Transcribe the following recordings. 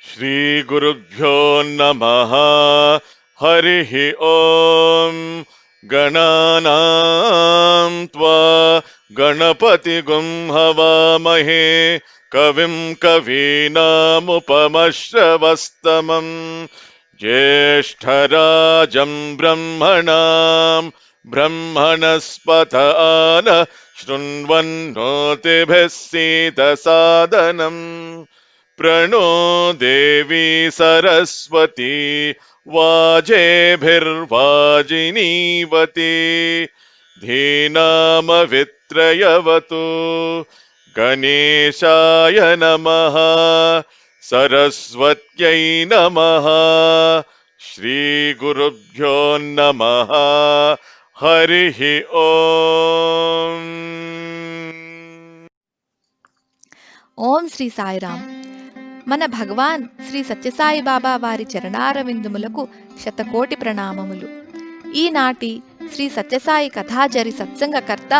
श्रीगुरुभ्यो नमः। हरिः ॐ। गणानां त्वा गणपतिगुं हवामहे कविं कवीनामुपमश्रवस्तमम् ज्येष्ठराजं ब्रह्मणां ब्रह्मणस्पत आन शृण्वन्नोतिभिः सीदसादनम् प्रणो देवी सरस्वती वाजेभिर्वाजिनीवती धीनामवित्रयवतु गणेशाय नमः सरस्वत्यै नमः श्रीगुरुभ्यो नमः हरिः ओम्। ఓం శ్రీ సాయిరామ్. మన భగవాన్ శ్రీ సత్యసాయి బాబా వారి చరణారవిందములకు శతకోటి ప్రణామములు. ఈనాటి శ్రీ సత్యసాయి కథాజరి సత్సంగకర్త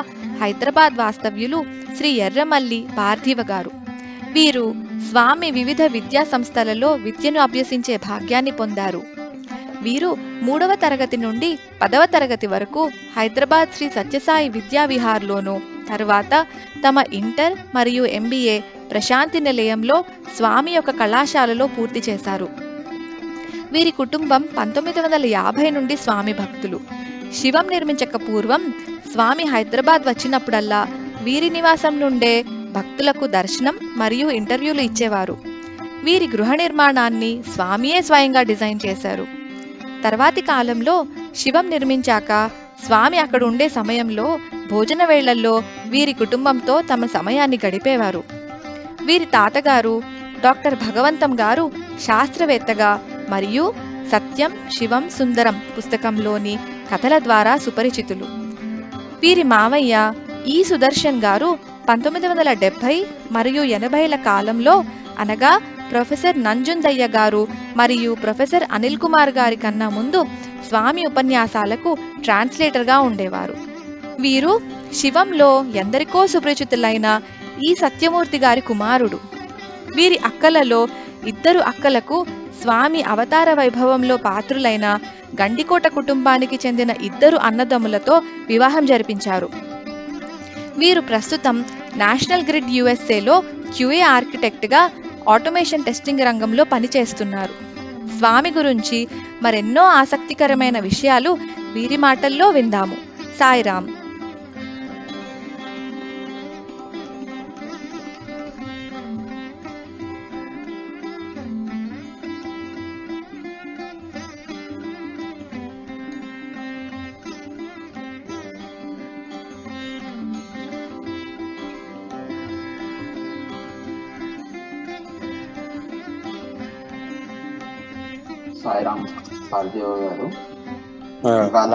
హైదరాబాద్ వాస్తవ్యులు శ్రీ ఎర్రమల్లి పార్థివ గారు. వీరు స్వామి వివిధ విద్యా సంస్థలలో విద్యను అభ్యసించే భాగ్యాన్ని పొందారు. వీరు 3వ తరగతి నుండి 10వ తరగతి వరకు హైదరాబాద్ శ్రీ సత్యసాయి విద్యా విహార్లోను, తరువాత తమ ఇంటర్ మరియు MBA ప్రశాంతి నిలయంలో స్వామి యొక్క కళాశాలలో పూర్తి చేశారు. వీరి కుటుంబం 1950 నుండి స్వామి భక్తులు. శివం నిర్మించక పూర్వం స్వామి హైదరాబాద్ వచ్చినప్పుడల్లా వీరి నివాసం నుండే భక్తులకు దర్శనం మరియు ఇంటర్వ్యూలు ఇచ్చేవారు. వీరి గృహ నిర్మాణాన్ని స్వామియే స్వయంగా డిజైన్ చేశారు. తర్వాతి కాలంలో శివం నిర్మించాక స్వామి అక్కడ ఉండే సమయంలో భోజన వేళల్లో వీరి కుటుంబంతో తమ సమయాన్ని గడిపేవారు. వీరి తాతగారు డాక్టర్ భగవంతం గారు శాస్త్రవేత్తగా మరియు సత్యం శివం సుందరం పుస్తకంలోని కథల ద్వారా సుపరిచితులు. వీరి మావయ్య ఈ సుదర్శన్ గారు 1970 మరియు 80ల కాలంలో అనగా ప్రొఫెసర్ నంజుందయ్య గారు మరియు ప్రొఫెసర్ అనిల్ కుమార్ గారి కన్నా ముందు స్వామి ఉపన్యాసాలకు ట్రాన్స్లేటర్గా ఉండేవారు. వీరు శివంలో ఎందరికో సుపరిచితులైన ఈ సత్యమూర్తి గారి కుమారుడు. వీరి అక్కలలో 2 అక్కలకు స్వామి అవతార వైభవంలో పాత్రులైన గండికోట కుటుంబానికి చెందిన 2 అన్నదమ్ములతో వివాహం జరిపించారు. వీరు ప్రస్తుతం నేషనల్ గ్రిడ్ USAలో QA ఆర్కిటెక్ట్గా ఆటోమేషన్ టెస్టింగ్ రంగంలో పనిచేస్తున్నారు. స్వామి గురించి మరెన్నో ఆసక్తికరమైన విషయాలు వీరి మాటల్లో విందాము. సాయిరామ్. సాయిరామ్ పార్థివ గారు, ఇవాళ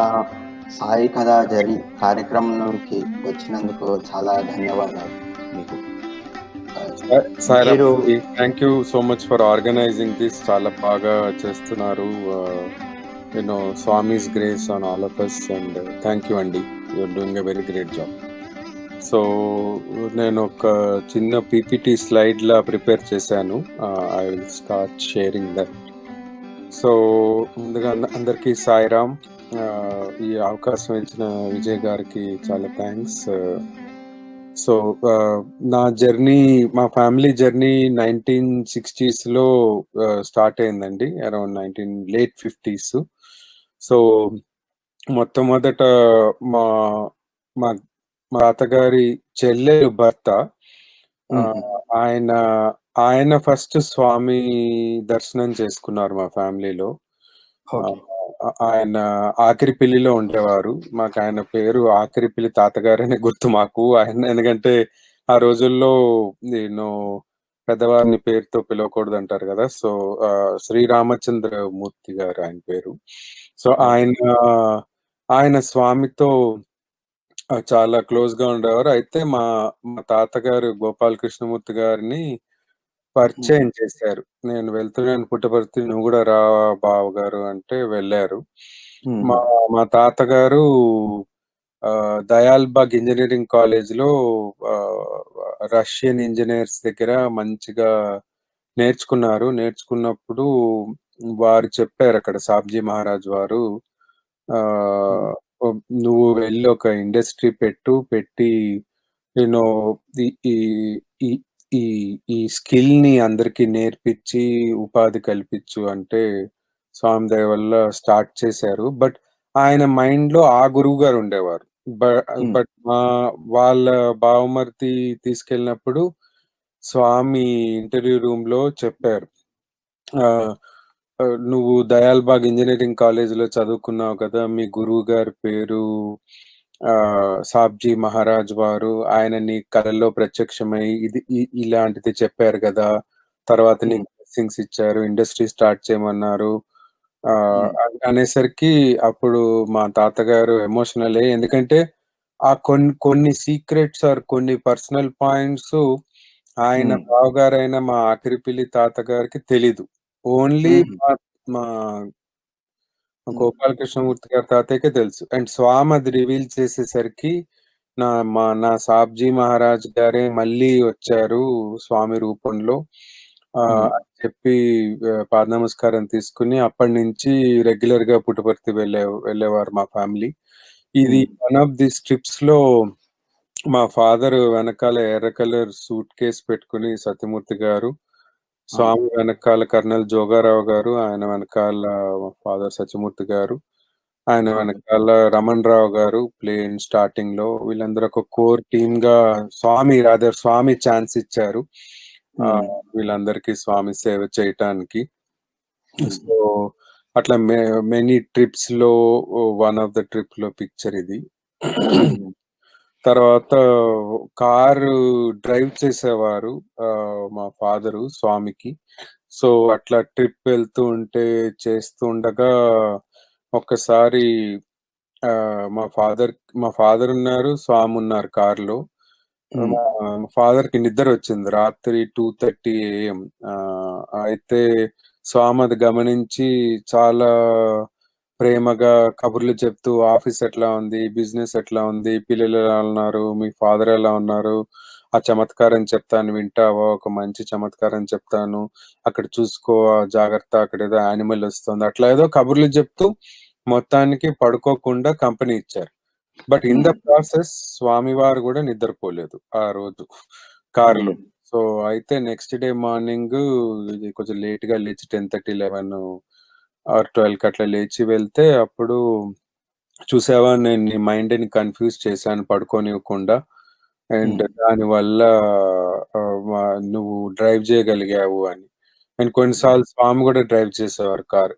సాయి కథ జరి కార్యక్రమంలోకి వచ్చినందుకు చాలా ధన్యవాదాలు మీకు. Thank you so much for organising this. చాలా బాగా చేస్తున్నారు. Swami's grace on all of us and thank you అండి. You're doing a very great job. So నేను ఒక చిన్న PPT స్లైడ్ లా ప్రిపేర్ చేశాను. I will start sharing that. So ముందుగా అందరికీ సాయిరామ్. ఈ అవకాశం ఇచ్చిన విజయ్ గారికి చాలా థ్యాంక్స్. సో నా జర్నీ, మా ఫ్యామిలీ జర్నీ 1960s స్టార్ట్ అయిందండి, అరౌండ్ లేట్ 50s. సో మొట్టమొదట మా మా తాతగారి చెల్లెలు భర్త, ఆయన ఫస్ట్ స్వామి దర్శనం చేసుకున్నారు మా ఫ్యామిలీలో. ఆయన ఆఖరిపల్లిలో ఉండేవారు. మాకు ఆయన పేరు ఆఖరిపల్లి తాతగారనే గుర్తు మాకు. ఆయన ఎందుకంటే ఆ రోజుల్లో నేను పెద్దవారిని పేరుతో పిలవకూడదు అంటారు కదా. సో శ్రీరామచంద్రమూర్తి గారు ఆయన పేరు. సో ఆయన స్వామితో చాలా క్లోజ్ గా ఉండేవారు. అయితే మా తాతగారు గోపాల కృష్ణమూర్తి గారిని పరిచయం చేశారు. నేను వెళ్తున్నాను పుట్టపర్తి, నువ్వు కూడా రా బావ గారు అంటే వెళ్ళారు. మా తాతగారు దయాల్బాగ్ ఇంజనీరింగ్ కాలేజ్ లో రష్యన్ ఇంజనీర్స్ దగ్గర మంచిగా నేర్చుకున్నప్పుడు వారు చెప్పారు అక్కడ సాబ్జీ మహారాజ్ వారు, నువ్వు వెళ్ళి ఒక ఇండస్ట్రీ పెట్టి యూనో ఈ ఈ ఈ ఈ ఈ స్కిల్ ని అందరికి నేర్పించి ఉపాధి కల్పించు అంటే స్వామి దయ వల్ల స్టార్ట్ చేశారు. బట్ ఆయన మైండ్ లో ఆ గురువు గారు ఉండేవారు. బట్ వాళ్ళ బావమర్ది తీసుకెళ్ళినప్పుడు స్వామి ఇంటర్వ్యూ రూమ్ లో చెప్పారు, నువ్వు దయాల్బాగ్ ఇంజనీరింగ్ కాలేజీలో చదువుకున్నావు కదా, మీ గురువు గారి పేరు సాబ్జీ మహారాజ్ వారు, ఆయన నీ కళల్లో ప్రత్యక్షమై ఇలాంటిది చెప్పారు కదా, తర్వాత నీకు బ్లెస్సింగ్స్ ఇచ్చారు, ఇండస్ట్రీ స్టార్ట్ చేయమన్నారు అనేసరికి అప్పుడు మా తాతగారు ఎమోషనల్ అయ్యి, ఎందుకంటే ఆ కొన్ని సీక్రెట్స్ ఆర్ కొన్ని పర్సనల్ పాయింట్స్ ఆయన బావగారైన మా ఆఖరిపిల్లి తాతగారికి తెలీదు. ఓన్లీ మా గోపాలకృష్ణమూర్తి గారి తాతయ్యకే తెలుసు. అండ్ స్వామి అది రివీల్ చేసేసరికి నా సాబ్జీ మహారాజ్ గారే మళ్ళీ వచ్చారు స్వామి రూపంలో అని చెప్పి పాద నమస్కారం తీసుకుని అప్పటి నుంచి రెగ్యులర్ గా పుట్టపర్తి వెళ్ళేవారు మా ఫ్యామిలీ. ఇది వన్ ఆఫ్ ది ట్రిప్స్ లో మా ఫాదర్ వెనకాల ఎర్ర కలర్ సూట్ కేస్ పెట్టుకుని సత్యమూర్తి గారు, స్వామి వెనకాల కర్నల్ జోగారావు గారు, ఆయన వెనకాల ఫాదర్ సత్యమూర్తి గారు, ఆయన వెనకాల రమణ్ రావు గారు ప్లేన్ స్టార్టింగ్ లో, వీళ్ళందరూ ఒక కోర్ టీమ్ గా స్వామి ఛాన్స్ ఇచ్చారు వీళ్ళందరికీ స్వామి సేవ చేయటానికి. సో అట్లా మెనీ ట్రిప్స్ లో వన్ ఆఫ్ ద ట్రిప్ లో పిక్చర్ ఇది. తర్వాత కారు డ్రైవ్ చేసేవారు మా ఫాదరు స్వామికి. సో అట్లా ట్రిప్ వెళ్తూ ఉంటే చేస్తూ ఉండగా ఒక్కసారి మా ఫాదర్ ఉన్నారు, స్వామి ఉన్నారు కారులో. మా ఫాదర్ కి నిద్ర వచ్చింది రాత్రి 2:30 AM. అయితే స్వామి అది గమనించి చాలా ప్రేమగా కబుర్లు చెప్తూ, ఆఫీస్ ఎట్లా ఉంది, బిజినెస్ ఎట్లా ఉంది, పిల్లలు ఎలా ఉన్నారు, మీ ఫాదర్ ఎలా ఉన్నారు, ఆ చమత్కారం చెప్తాను వింటావా, ఒక మంచి చమత్కారం చెప్తాను, అక్కడ చూసుకో జాగ్రత్త, అక్కడ ఏదో యానిమల్ వస్తుంది, అట్లా ఏదో కబుర్లు చెప్తూ మొత్తానికి పడుకోకుండా కంపెనీ ఇచ్చారు. బట్ ఇన్ ద ప్రాసెస్ స్వామి వారు కూడా నిద్రపోలేదు ఆ రోజు కారులో. సో అయితే నెక్స్ట్ డే మార్నింగ్ కొంచెం లేట్ గా లేచి 10:30, 11 or 12 అట్లా లేచి వెళ్తే అప్పుడు చూసావా నేను నీ మైండ్ ని కన్ఫ్యూజ్ చేశాను పడుకోనివ్వకుండా, అండ్ దానివల్ల నువ్వు డ్రైవ్ చేయగలిగావు అని. అండ్ కొన్నిసార్లు స్వామి కూడా డ్రైవ్ చేసేవారు కార్,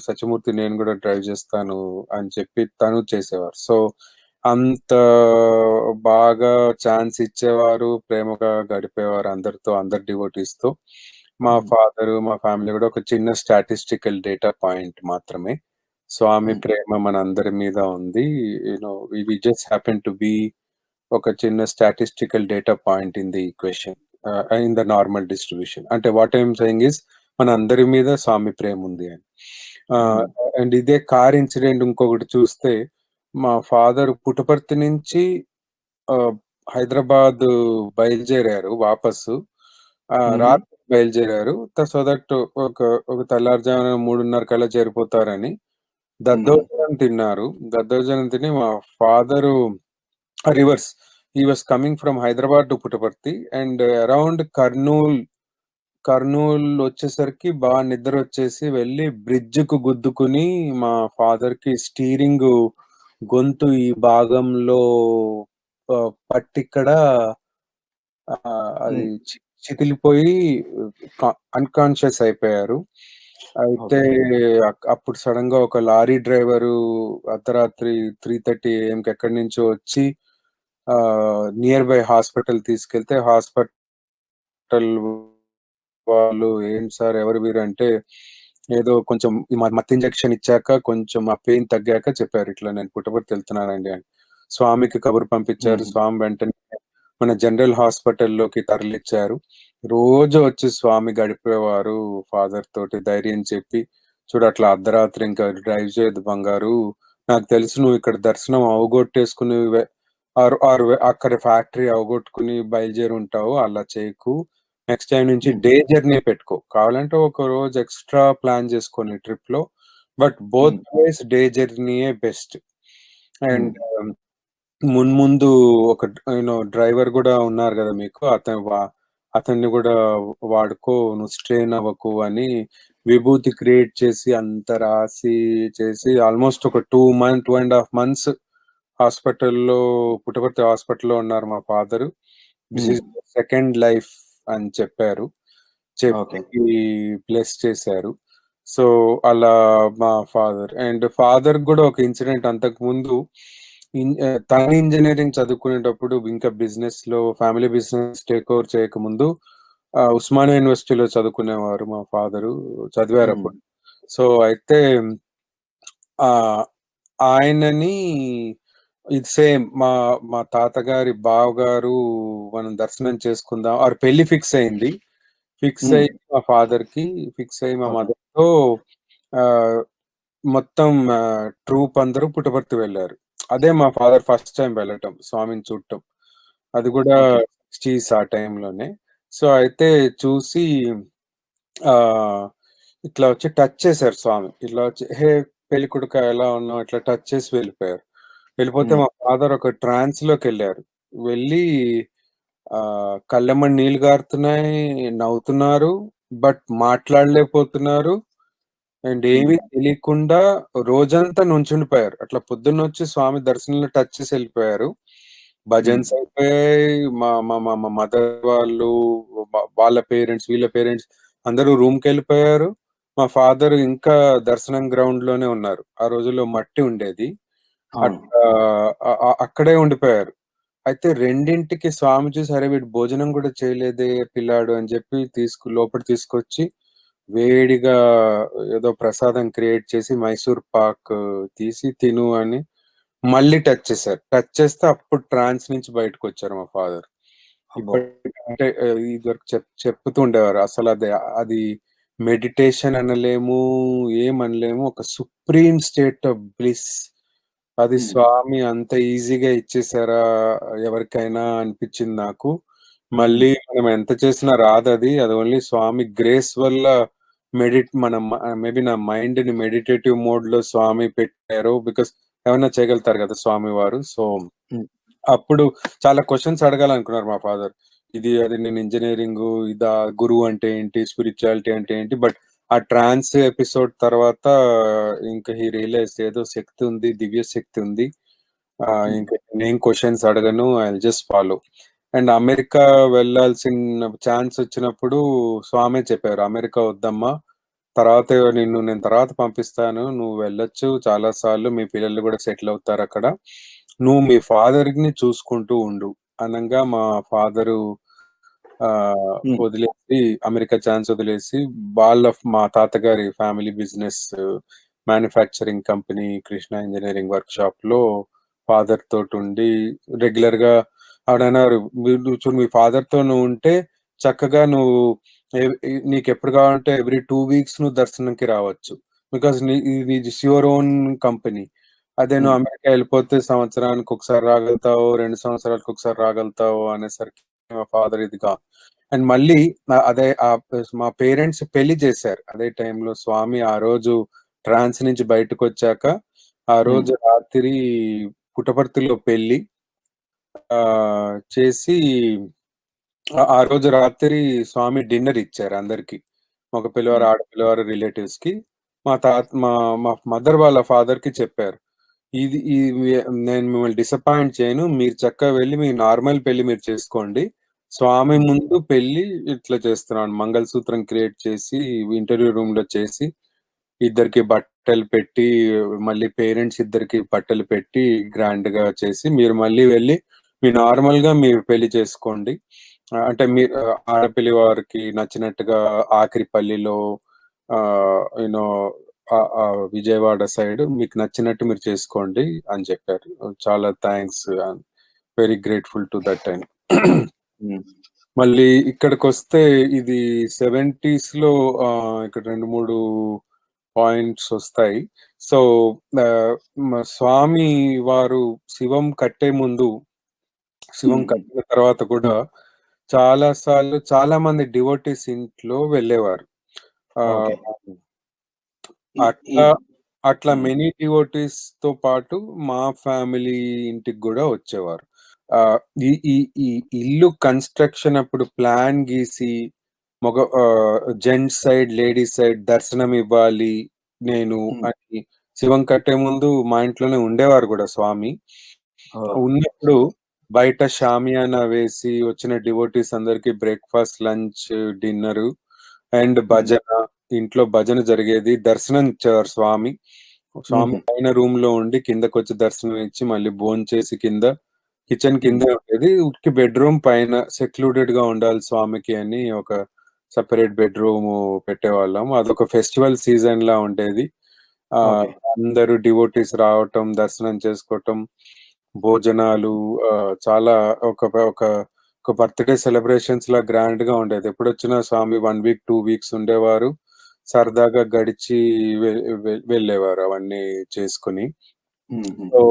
సత్యమూర్తి నేను కూడా డ్రైవ్ చేస్తాను అని చెప్పి తను చేసేవారు. సో అంత బాగా ఛాన్స్ ఇచ్చేవారు, ప్రేమగా గడిపేవారు అందరితో, అందరి డివోటీస్ తో. మా ఫాదర్ మా ఫ్యామిలీ కూడా ఒక చిన్న స్టాటిస్టికల్ డేటా పాయింట్ మాత్రమే. స్వామి ప్రేమ మన అందరి మీద ఉంది. We just happen to be ఒక చిన్న statistical data point in the equation, in the normal distribution. అంటే వాట్ ఐఎమ్ సెయింగ్ ఇస్ మన అందరి మీద స్వామి ప్రేమ ఉంది అని. అండ్ ఇదే కార్ ఇన్సిడెంట్ ఇంకొకటి చూస్తే, మా ఫాదర్ పుట్టపర్తి నుంచి హైదరాబాద్ బయలుదేరారు వాపసు, రాత్రి బయలుదేరారు. సో దట్ ఒక తెల్లారుజామున 3:30 కల్లా చేరిపోతారని దద్దోజనం తిన్నారు. దద్దోజనం తిని మా father reverse, he was coming from Hyderabad to Puttaparthi, and around Kurnool వచ్చేసరికి బాగా నిద్ర వచ్చేసి వెళ్ళి బ్రిడ్జ్ కు గుద్దుకుని మా ఫాదర్ కి స్టీరింగ్ గొంతు ఈ భాగంలో పట్టిక్కడ అది చితిలిపోయి అన్కాన్షియస్ అయిపోయారు. అయితే అప్పుడు సడన్ గా ఒక లారీ డ్రైవరు అర్ధరాత్రి 3:30 AM ఎక్కడి నుంచో వచ్చి నియర్ బై హాస్పిటల్ తీసుకెళ్తే, హాస్పిటల్ వాళ్ళు ఏం సార్ ఎవరు వీరు అంటే, ఏదో కొంచెం మత్తు ఇంజెక్షన్ ఇచ్చాక కొంచెం ఆ పెయిన్ తగ్గాక చెప్పారు, ఇట్లా నేను పుట్టపర్తి వెళ్తున్నానండి అని. స్వామికి కబురు పంపించారు. స్వామి వెంటనే మన జనరల్ హాస్పిటల్లోకి తరలిచ్చారు. రోజు వచ్చి స్వామి గడిపేవారు ఫాదర్ తోటి, ధైర్యం చెప్పి, చూడు అట్లా అర్ధరాత్రి ఇంకా డ్రైవ్ చేయదు బంగారు, నాకు తెలుసు నువ్వు ఇక్కడ దర్శనం అవగొట్టేసుకుని అక్కడ ఫ్యాక్టరీ అవగొట్టుకుని బయలుదేరి ఉంటావు, అలా చేయకు, నెక్స్ట్ టైం నుంచి డే జర్నీ పెట్టుకో, కావాలంటే ఒక రోజు ఎక్స్ట్రా ప్లాన్ చేసుకొని ట్రిప్ లో, బట్ బోత్ వేస్ డే జర్నీయే బెస్ట్. అండ్ మున్ముందు ఒక డ్రైవర్ కూడా ఉన్నారు కదా మీకు, అతన్ని కూడా వాడుకో, నువ్వు స్ట్రెయిన్ అవ్వకు అని విభూతి క్రియేట్ చేసి అంత రాసి చేసి ఆల్మోస్ట్ ఒక 2.5 months హాస్పిటల్లో, పుట్టపర్తి హాస్పిటల్లో ఉన్నారు మా father. This is second life అని చెప్పారు, చెప్పి బ్లెస్ చేశారు. సో అలా మా ఫాదర్. అండ్ ఫాదర్ కూడా ఒక ఇన్సిడెంట్, అంతకు ముందు తన ఇంజనీరింగ్ చదువుకునేటప్పుడు ఇంకా బిజినెస్ లో, ఫ్యామిలీ బిజినెస్ టేక్ ఓవర్ చేయకముందు ఉస్మానియా యూనివర్సిటీలో చదువుకునేవారు మా ఫాదరు, చదివారు అప్పుడు. సో అయితే ఆయనని ఇది సేమ్ మా తాతగారి బావగారు మనం దర్శనం చేసుకుందాం, ఆరు పెళ్లి ఫిక్స్ అయింది. ఫిక్స్ అయ్యి మా ఫాదర్ కి, ఫిక్స్ అయ్యి మా మదర్ తో మొత్తం ట్రూప్ అందరూ పుట్టపర్తి వెళ్ళారు. అదే మా ఫాదర్ ఫస్ట్ టైం వెళ్ళటం, స్వామిని చూడటం. అది కూడా 60s ఆ టైంలోనే. సో అయితే చూసి ఇట్లా వచ్చి టచ్ చేశారు స్వామి, ఇట్లా వచ్చి హే పెళ్లి కొడుక ఎలా ఉన్నావు, ఇట్లా టచ్ చేసి వెళ్ళిపోయారు. వెళ్ళిపోతే మా ఫాదర్ ఒక ట్రాన్స్ లోకి వెళ్ళారు. వెళ్ళి కళ్ళెమ్మడి నీళ్లు గారుతున్నాయి, నవ్వుతున్నారు, బట్ మాట్లాడలేకపోతున్నారు. అండ్ ఏమీ తెలియకుండా రోజంతా నుంచుండిపోయారు. అట్లా పొద్దున్న వచ్చి స్వామి దర్శనంలో టచ్ చేసి వెళ్ళిపోయారు. భజన్స్ అయిపోయాయి. మా మదర్ వాళ్ళు, వాళ్ళ పేరెంట్స్, వీళ్ళ పేరెంట్స్ అందరూ రూమ్ కి వెళ్ళిపోయారు. మా ఫాదర్ ఇంకా దర్శనం గ్రౌండ్ లోనే ఉన్నారు. ఆ రోజుల్లో మట్టి ఉండేది, అక్కడే ఉండిపోయారు. అయితే 2ంటికి స్వామి చూసి, అరే వీడు భోజనం కూడా చేయలేదే పిల్లాడు అని చెప్పి లోపల తీసుకొచ్చి వేడిగా ఏదో ప్రసాదం క్రియేట్ చేసి మైసూర్ పాక్ తీసి తిను అని మళ్ళీ టచ్ చేశారు. టచ్ చేస్తే అప్పుడు ట్రాన్స్ నుంచి బయటకు వచ్చారు మా ఫాదర్. అంటే ఇదివరకు చెప్తూ ఉండేవారు, అసలు అది మెడిటేషన్ అనలేము, ఏమనలేము, ఒక సుప్రీం స్టేట్ ఆఫ్ బ్లిస్. అది స్వామి అంత ఈజీగా ఇచ్చేసారా ఎవరికైనా అనిపించింది నాకు. మళ్ళీ మనం ఎంత చేసినా రాదు అది ఓన్లీ స్వామి గ్రేస్ వల్ల మనం మేబీ నా మైండ్ ని మెడిటేటివ్ మోడ్ లో స్వామి పెట్టారు, బికాస్ ఏమన్నా చేయగలుగుతారు కదా స్వామి వారు. సో అప్పుడు చాలా క్వశ్చన్స్ అడగాలనుకున్నారు మా ఫాదర్, ఇది అది, నేను ఇంజనీరింగ్ ఇదా, గురువు అంటే ఏంటి, స్పిరిచువాలిటీ అంటే ఏంటి. బట్ ఆ ట్రాన్స్ ఎపిసోడ్ తర్వాత ఇంకా హీ రియలైజ్ ఏదో శక్తి ఉంది, దివ్య శక్తి ఉంది, ఇంకా నేను క్వశ్చన్స్ అడగను, I just follow. And America వెళ్ళాల్సిన ఛాన్స్ వచ్చినప్పుడు స్వామి చెప్పారు, అమెరికా వద్దమ్మా, తర్వాత నేను తర్వాత పంపిస్తాను, నువ్వు వెళ్ళొచ్చు చాలా సార్లు, మీ పిల్లలు కూడా సెటిల్ అవుతారు అక్కడ, నువ్వు మీ ఫాదర్ ని చూసుకుంటూ ఉండు అనగా మా ఫాదరు వదిలేసి, అమెరికా ఛాన్స్ వదిలేసి, మా తాతగారి family business manufacturing company Krishna engineering work shop లో ఫాదర్ తోటి ఉండి రెగ్యులర్ గా ఆవిడన్నారు, చూడు మీ ఫాదర్ తో నువ్వు ఉంటే చక్కగా నువ్వు నీకు ఎప్పుడు కావాలంటే ఎవ్రీ 2 weeks నువ్వు దర్శనంకి రావచ్చు, బికాస్ యువర్ ఓన్ కంపెనీ. అదే నువ్వు అమెరికా వెళ్ళిపోతే సంవత్సరానికి ఒకసారి రాగలుగుతావు, 2 సంవత్సరాలకు ఒకసారి రాగలుగుతావు అనేసరికి మా ఫాదర్ ఇదిగా. అండ్ మళ్ళీ అదే మా పేరెంట్స్ పెళ్లి చేశారు అదే టైంలో. స్వామి ఆ రోజు ట్రాన్స్ నుంచి బయటకు వచ్చాక ఆ రోజు రాత్రి పుట్టపర్తిలో పెళ్లి చేసి, ఆ రోజు రాత్రి స్వామి డిన్నర్ ఇచ్చారు అందరికి, మగ పిల్లవారు, ఆడపిల్లవారు, రిలేటివ్స్ కి. మా మదర్ వాళ్ళ ఫాదర్ కి చెప్పారు, ఇది నేను మిమ్మల్ని డిసప్పాయింట్ చేయను, మీరు చక్కగా వెళ్ళి మీ నార్మల్ పెళ్లి మీరు చేసుకోండి, స్వామి ముందు పెళ్లి ఇట్లా చేస్తున్నాను. మంగళసూత్రం క్రియేట్ చేసి ఇంటర్వ్యూ రూమ్ లో చేసి ఇద్దరికి బట్టలు పెట్టి, మళ్ళీ పేరెంట్స్ ఇద్దరికి బట్టలు పెట్టి గ్రాండ్ గా చేసి, మీరు మళ్ళీ వెళ్ళి మీ నార్మల్ గా మీరు పెళ్లి చేసుకోండి, అంటే మీరు ఆడపిల్లి వారికి నచ్చినట్టుగా ఆఖరిపల్లిలో యూనో విజయవాడ సైడ్ మీకు నచ్చినట్టు మీరు చేసుకోండి అని చెప్పారు. చాలా thanks, very grateful to that time. మళ్ళీ ఇక్కడికి వస్తే ఇది 70s లో ఇక్కడ 2-3 పాయింట్స్ వస్తాయి. సో స్వామి వారు శివం కట్టే ముందు, శివం కట్టిన తర్వాత కూడా చాలా సార్లు చాలా మంది డివోటీస్ ఇంట్లో వెళ్ళేవారు. ఓకే. అట్లా అట్లా హ్మ్. మెనీ డివోటీస్‌తో పాటు మా ఫ్యామిలీ ఇంటికి గూడా వచ్చేవారు. ఈ ఈ ఈ ఇల్లు కన్‌స్ట్రక్షన్ అప్పుడు ప్లాన్ గీసి జెంట్స్ సైడ్, లేడీస్ సైడ్ దర్శనం ఇవ్వాలి నేను హ్మ్. అని శివం కట్టే ముందు మా ఇంట్లోనే ఉండేవారు గూడా స్వామి. ఓహ్! ఉన్నప్పుడు బయట షామియానా వేసి వచ్చిన డివోటీస్ అందరికి బ్రేక్‌ఫాస్ట్, లంచ్, డిన్నరు అండ్ భజన. ఇంట్లో భజన జరిగేది. దర్శనం ఇచ్చేవారు స్వామి. స్వామి హుహు. పైన రూమ్‌లో ఉండి కిందకొచ్చి దర్శనం ఇచ్చి మళ్ళీ భోంచేసి కింద కిచెన్ హ్మ్. కిందే ఉండేది. ఉట్టి బెడ్‌రూమ్ పైన సెక్లూడెడ్‌గా ఉండాలి స్వామికి అని ఒక సెపరేట్ బెడ్‌రూము పెట్టేవాళ్ళం. అదొక ఫెస్టివల్ సీజన్‌లా ఉండేది. ఓకే. అందరూ డివోటీస్ రావటం, దర్శనం చేసుకోవటం, భోజనాలు చాలా ఒక ఒక ఒక బర్త్‌డే సెలబ్రేషన్స్‌లా గ్రాండ్‌గా ఉండేది. ఎప్పుడొచ్చినా స్వామి 1 వీక్, 2 వీక్స్ ఉండేవారు. సరదాగా గడిచి వెళ్ళేవారు అవన్నీ చేసుకొని. హుహు. సో,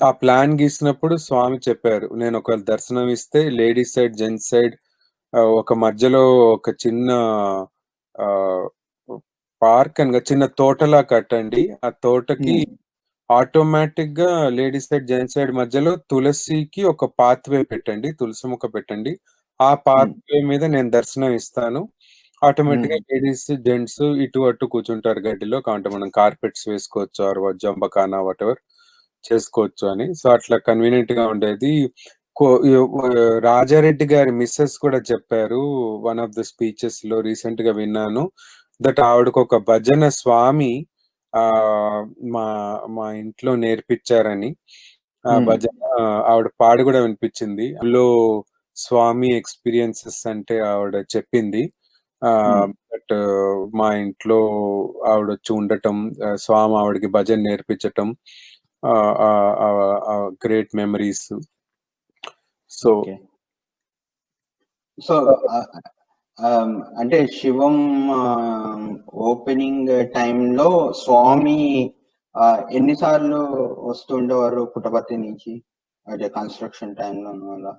ఆ ప్లాన్ గీసినప్పుడు స్వామి చెప్పారు. నేను ఒకవేళ దర్శనం ఇస్తే లేడీస్ సైడ్, జెంట్స్ సైడ్ ఒక మధ్యలో ఒక చిన్న ఆహ్, పార్క్ అనగా చిన్న తోటలా కట్టండి. ఆ తోటకి హ్మ్. ఆటోమేటిక్‌గా లేడీస్ సైడ్, జెంట్స్ సైడ్ మధ్యలో తులసికి ఒక పాత్‌వే పెట్టండి. తులసి మొక్క పెట్టండి. ఆ హ్మ్. పాత్‌వే మీద నేను దర్శనం ఇస్తాను. ఆటోమేటిక్‌గా హ్మ్. లేడీస్, జెంట్స్ ఇటు అటు కూర్చుంటారు గడ్డిలో. కావంటే మనం కార్పెట్స్ వేసుకోవచ్చు ఆర్ జంబకానా వాటెవర్ చేసుకోవచ్చు అని. సో, అట్లా కన్వీనియంట్‌గా ఉండేది. రాజారెడ్డి గారి మిసెస్ కూడా చెప్పారు. వన్ ఆఫ్ ద స్పీచెస్‌లో రీసెంట్‌గా విన్నాను. ఆవిడకొక భజన స్వామి ఆహ్, మా మా ఇంట్లో నేర్పిచ్చారని. ఆ హ్మ్. భజన ఆవిడ పాడి గూడా వినిపిచ్చింది. అందులో స్వామి ఎక్స్‌పీరియన్సెస్ అంటే ఆవిడ చెప్పింది. హ్మ్. మా ఇంట్లో ఆవిడొచ్చి ఉండటం, స్వామి ఆవిడకి భజన నేర్పించటం great memories. So, okay. So, ah, అంటే శివం ఓపెనింగ్ టైమ్‌లో స్వామి ఎన్ని సార్లు వస్తుండేవారు పుట్టపర్తి నుంచి? అంటే కన్‌స్ట్రక్షన్ టైమ్‌లోను అలా?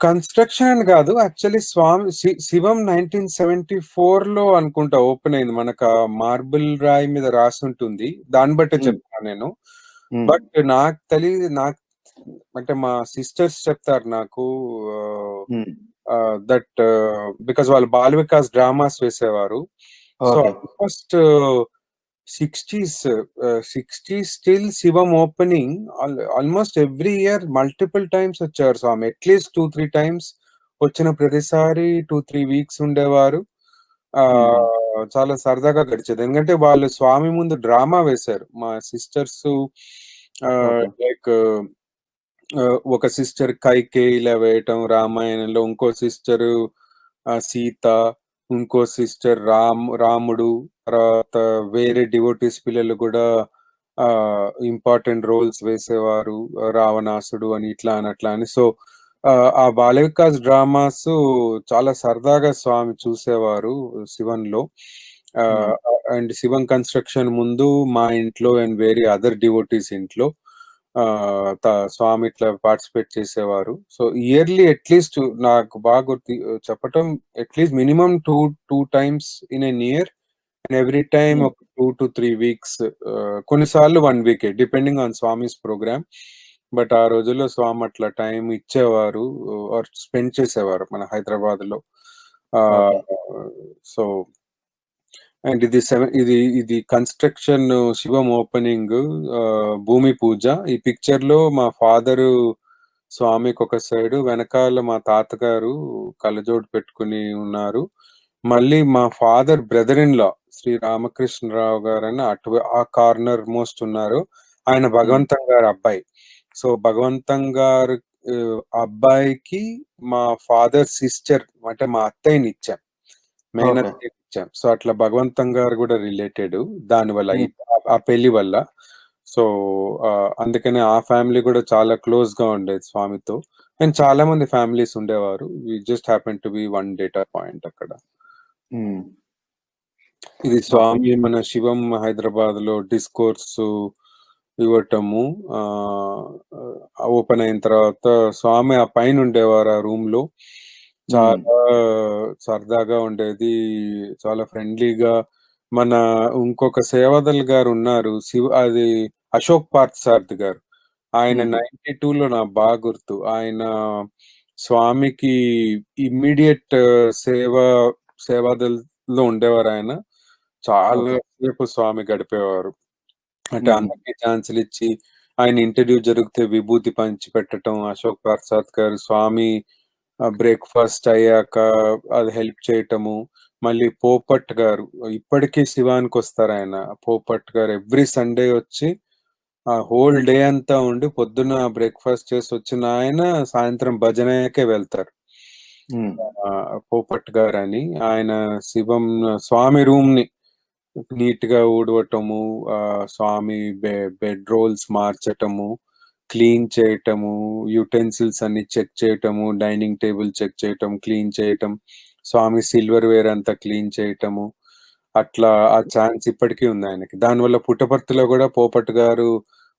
కన్‌స్ట్రక్షన్ అని గాదు. యాక్చువల్లీ స్వామి శివం 1974లో అనుకుంటా ఓపెన్ అయింది. మనకా మార్బుల్ రాయి మీద రాసుంటుంది. దాన్ని బట్టే హ్మ్. చెప్తున్నా నేను. హ్మ్. బట్ నాకు తెలీదు. అంటే మా సిస్టర్స్ చెప్తారు నాకు ఆహ్, హ్మ్. దట్ బికాజ్ వాళ్ళు బాల వికాస్ డ్రామాస్ వేసేవారు. So, okay. ఆల్‌మోస్ట్ 60స్ 60 still Shivam opening almost every year multiple times వచ్చారు స్వామి. అట్‌లీస్ట్ 2, 3 టైమ్స్ వచ్చిన ప్రతిసారి 2, 3 వీక్స్ ఉండేవారు. హుహు. చాలా సరదాగా గడిచేది. ఎందుకంటే వాళ్ళు స్వామి ముందు డ్రామా వేశారు. మా సిస్టర్సు ఓకే. లైక్ ఒక సిస్టర్ కైకేయిలా వేయటం రామాయణంలో, ఇంకో సిస్టరు సీత, ఇంకో సిస్టర్ రాముడు, తర్వాత వేరే డివోటీస్ పిల్లలు గూడా ఇంపార్టెంట్ రోల్స్ వేసేవారు. రావణాసుడు అని ఇట్లా అని, అట్లా అని. సో, ఆ బాల వికాస్ డ్రామాసు చాలా సరదాగా స్వామి చూసేవారు శివన్‌లో. హ్మ్. అండ్ శివం కన్‌స్ట్రక్షన్ ముందు మా ఇంట్లో అండ్ వేరే అదర్ డివోటీస్ ఇంట్లో స్వామి ఇట్లా పార్టిసిపేట్ చేసేవారు. సో, ఇయర్‌లీ అట్‌లీస్ట్ నాకు బాగా చెప్పటం at least minimum 2 times in an year and every time hmm. ఒక 2-3 వీక్స్ కొన్నిసార్లు 1 వీకే depending on Swami's program. But ఆ రోజుల్లో స్వామి అట్లా టైమ్ ఇచ్చేవారు ఆర్ స్పెండ్ చేసేవారు మన హైదరాబాద్‌లో. ఓకే. ఆహ్, సో అండ్ ఇది కన్‌స్ట్రక్షన్ శివం ఓపెనింగ్ భూమి పూజ. ఈ పిక్చర్‌లో మా ఫాదరు స్వామికొక సైడు, వెనకాల మా తాతగారు కళ్ళజోడు పెట్టుకొని ఉన్నారు. మళ్ళీ మా father brother in law Shri Ramakrishna Rao గారని ఆ కార్నర్ మోస్ట్ ఉన్నారు. ఆయన హ్మ్. భగవంతం గారి అబ్బాయి. సో, భగవంతం గారు అబ్బాయికి మా ఫాదర్ సిస్టర్ అంటే మా అత్తయ్యనిచ్చాం. ఓకే. మేనత్తయ్యకిచ్చాం. సో, అట్లా భగవంతం గారు గూడా రిలేటెడు. దానివల్ల హ్మ్. ఆ పెళ్లి వల్ల. సో, అందుకనే ఆ ఫ్యామిలీ గూడా చాలా క్లోజ్‌గా ఉండేది స్వామితో. అండ్ చాలా మంది ఫ్యామిలీస్ ఉండేవారు. We just happen to be one data point అక్కడ. హ్మ్. ఇది ఓకే. స్వామి మన శివం హైదరాబాద్‌లో డిస్కోర్సు ఇవ్వటము. ఆహ్, ఓపెన్ అయిన తర్వాత స్వామి ఆ పైనుండేవారు ఆ రూమ్‌లో. చాలా సరదాగా ఉండేది. చాలా ఫ్రెండ్లీగా. మన ఇంకొక సేవాదల్ గారు ఉన్నారు. అది అశోక్ పార్థసారథి గారు. ఆయన 92లో నాకు బాగా గుర్తు. ఆయన స్వామికి ఇమ్మీడియేట్ సేవాదల్‌లో ఉండేవారాయన. చాలా సేపు స్వామి గడిపేవారు. అంటే అందరికి ఛాన్సులిచ్చి, ఆయన ఇంటర్వ్యూ జరిగితే విభూతి పంచిపెట్టటం, అశోక్ ప్రసాద్ గారు స్వామి బ్రేక్‌ఫాస్ట్ అయ్యాక అది హెల్ప్ చేయటము. మళ్ళీ పోపట్ గారు ఇప్పటికీ శివానికొస్తారాయన. పోపట్ గారు ఎవ్రీ సండే వచ్చి హోల్ డే అంతా ఉండి పొద్దున బ్రేక్‌ఫాస్ట్ చేసొచ్చిన ఆయన సాయంత్రం భజనకే వెళ్తారు. పోపట్ గారని. ఆయన స్వామి రూమ్‌ని నీట్‌గా ఊడవటము, స్వామి బెడ్ రోల్స్ మార్చటము, క్లీన్ చేయటము, యుటెన్సిల్స్ అన్ని చెక్ చేయటము, డైనింగ్ టేబుల్ చెక్ చేయటం, క్లీన్ చేయటం, స్వామి సిల్వర్‌వేర్ అంతా క్లీన్ చేయటము. అట్లా ఆ ఛాన్స్ ఇప్పటికీ ఉంది ఆయనకి. దానివల్ల పుట్టపర్తిలో కూడా పోపట్ గారు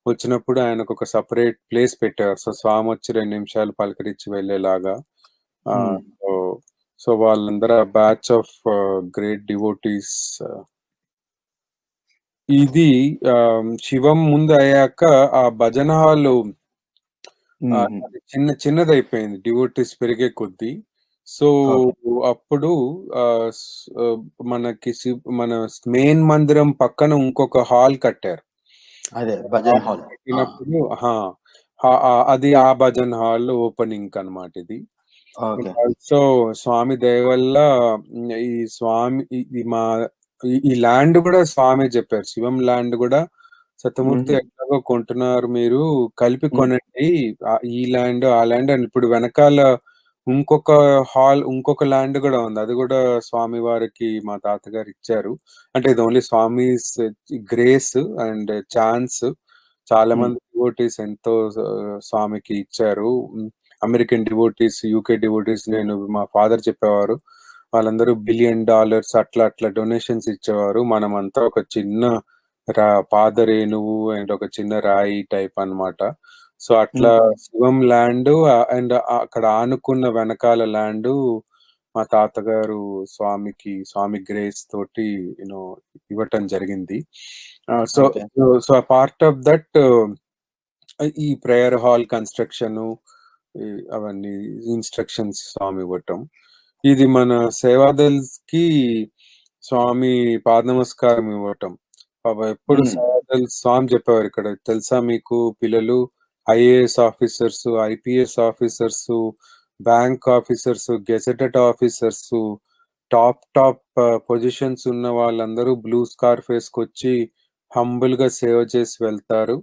వచ్చినప్పుడు ఆయనకొక సెపరేట్ ప్లేస్ పెట్టారు. సో, స్వామొచ్చి 2 నిమిషాలు పలకరించి వెళ్ళేలాగా. సో, వాళ్ళందరూ బ్యాచ్ ఆఫ్ గ్రేట్ డివోటీస్. ఇది శివం ముందు అయ్యాక ఆ భజన హాలు అది చిన్నదైపోయింది డివోటీస్ పెరిగే కొద్దీ. సో, అప్పుడు మనకి మన మెయిన్ మందిరం పక్కన ఇంకొక హాల్ కట్టారు. అదే భజన్ హాల్. కట్టినప్పుడు అది ఆ భజన్ హాల్ ఓపెనింగ్ అన్నమాట ఇది. ఆల్సో స్వామి దయ వల్ల ఈ స్వామి ఈ ల్యాండ్ కూడా స్వామి చెప్పారు. శివం ల్యాండ్ కూడా సత్యమూర్తి ఎట్లాగో కొంటున్నారు, మీరు కలిపి కొనండి, ఈ ల్యాండ్ ఆ ల్యాండ్ అని. ఇప్పుడు వెనకాల ఇంకొక ల్యాండ్ కూడా ఉంది. అది కూడా స్వామి వారికి మా తాతగారు ఇచ్చారు. అంటే ఇది only Swami's grace and chance. చాలా మంది డివోటీస్ ఎంతో స్వామికి ఇచ్చారు. అమెరికన్ డివోటీస్, యూకే డివోటీస్, నేను మా ఫాదర్ చెప్పేవారు, వాళ్ళందరూ $1 బిలియన్ అట్లా డొనేషన్స్ ఇచ్చేవారు. మనమంతా ఒక చిన్న పాదరేణువు అండ్ ఒక చిన్న రాయి టైప్ అన్నమాట. సో అట్లా శివం ల్యాండ్ అండ్ అక్కడ ఆనుకున్న వెనకాల ల్యాండ్ మా తాతగారు స్వామి గ్రేస్ తోటి ఇవ్వటం జరిగింది. సో పార్ట్ ఆఫ్ దట్ ఈ ప్రేయర్ హాల్ కన్స్ట్రక్షన్, అవన్నీ ఇన్స్ట్రక్షన్స్ స్వామి ఇవ్వటం. ఇది మన సేవాదల్స్ కి స్వామి పాద నమస్కారం ఇవ్వటం. ఎప్పుడు స్వామి చెప్పేవారు, ఇక్కడ తెలుసా మీకు పిల్లలు, IAS officers, IPS officers, bank officers, gazetted officers, top positions ఉన్న వాళ్ళందరూ బ్లూ స్కార్ఫ్ వేసుకొచ్చి హంబుల్ గా సేవ చేసి వెళ్తారు.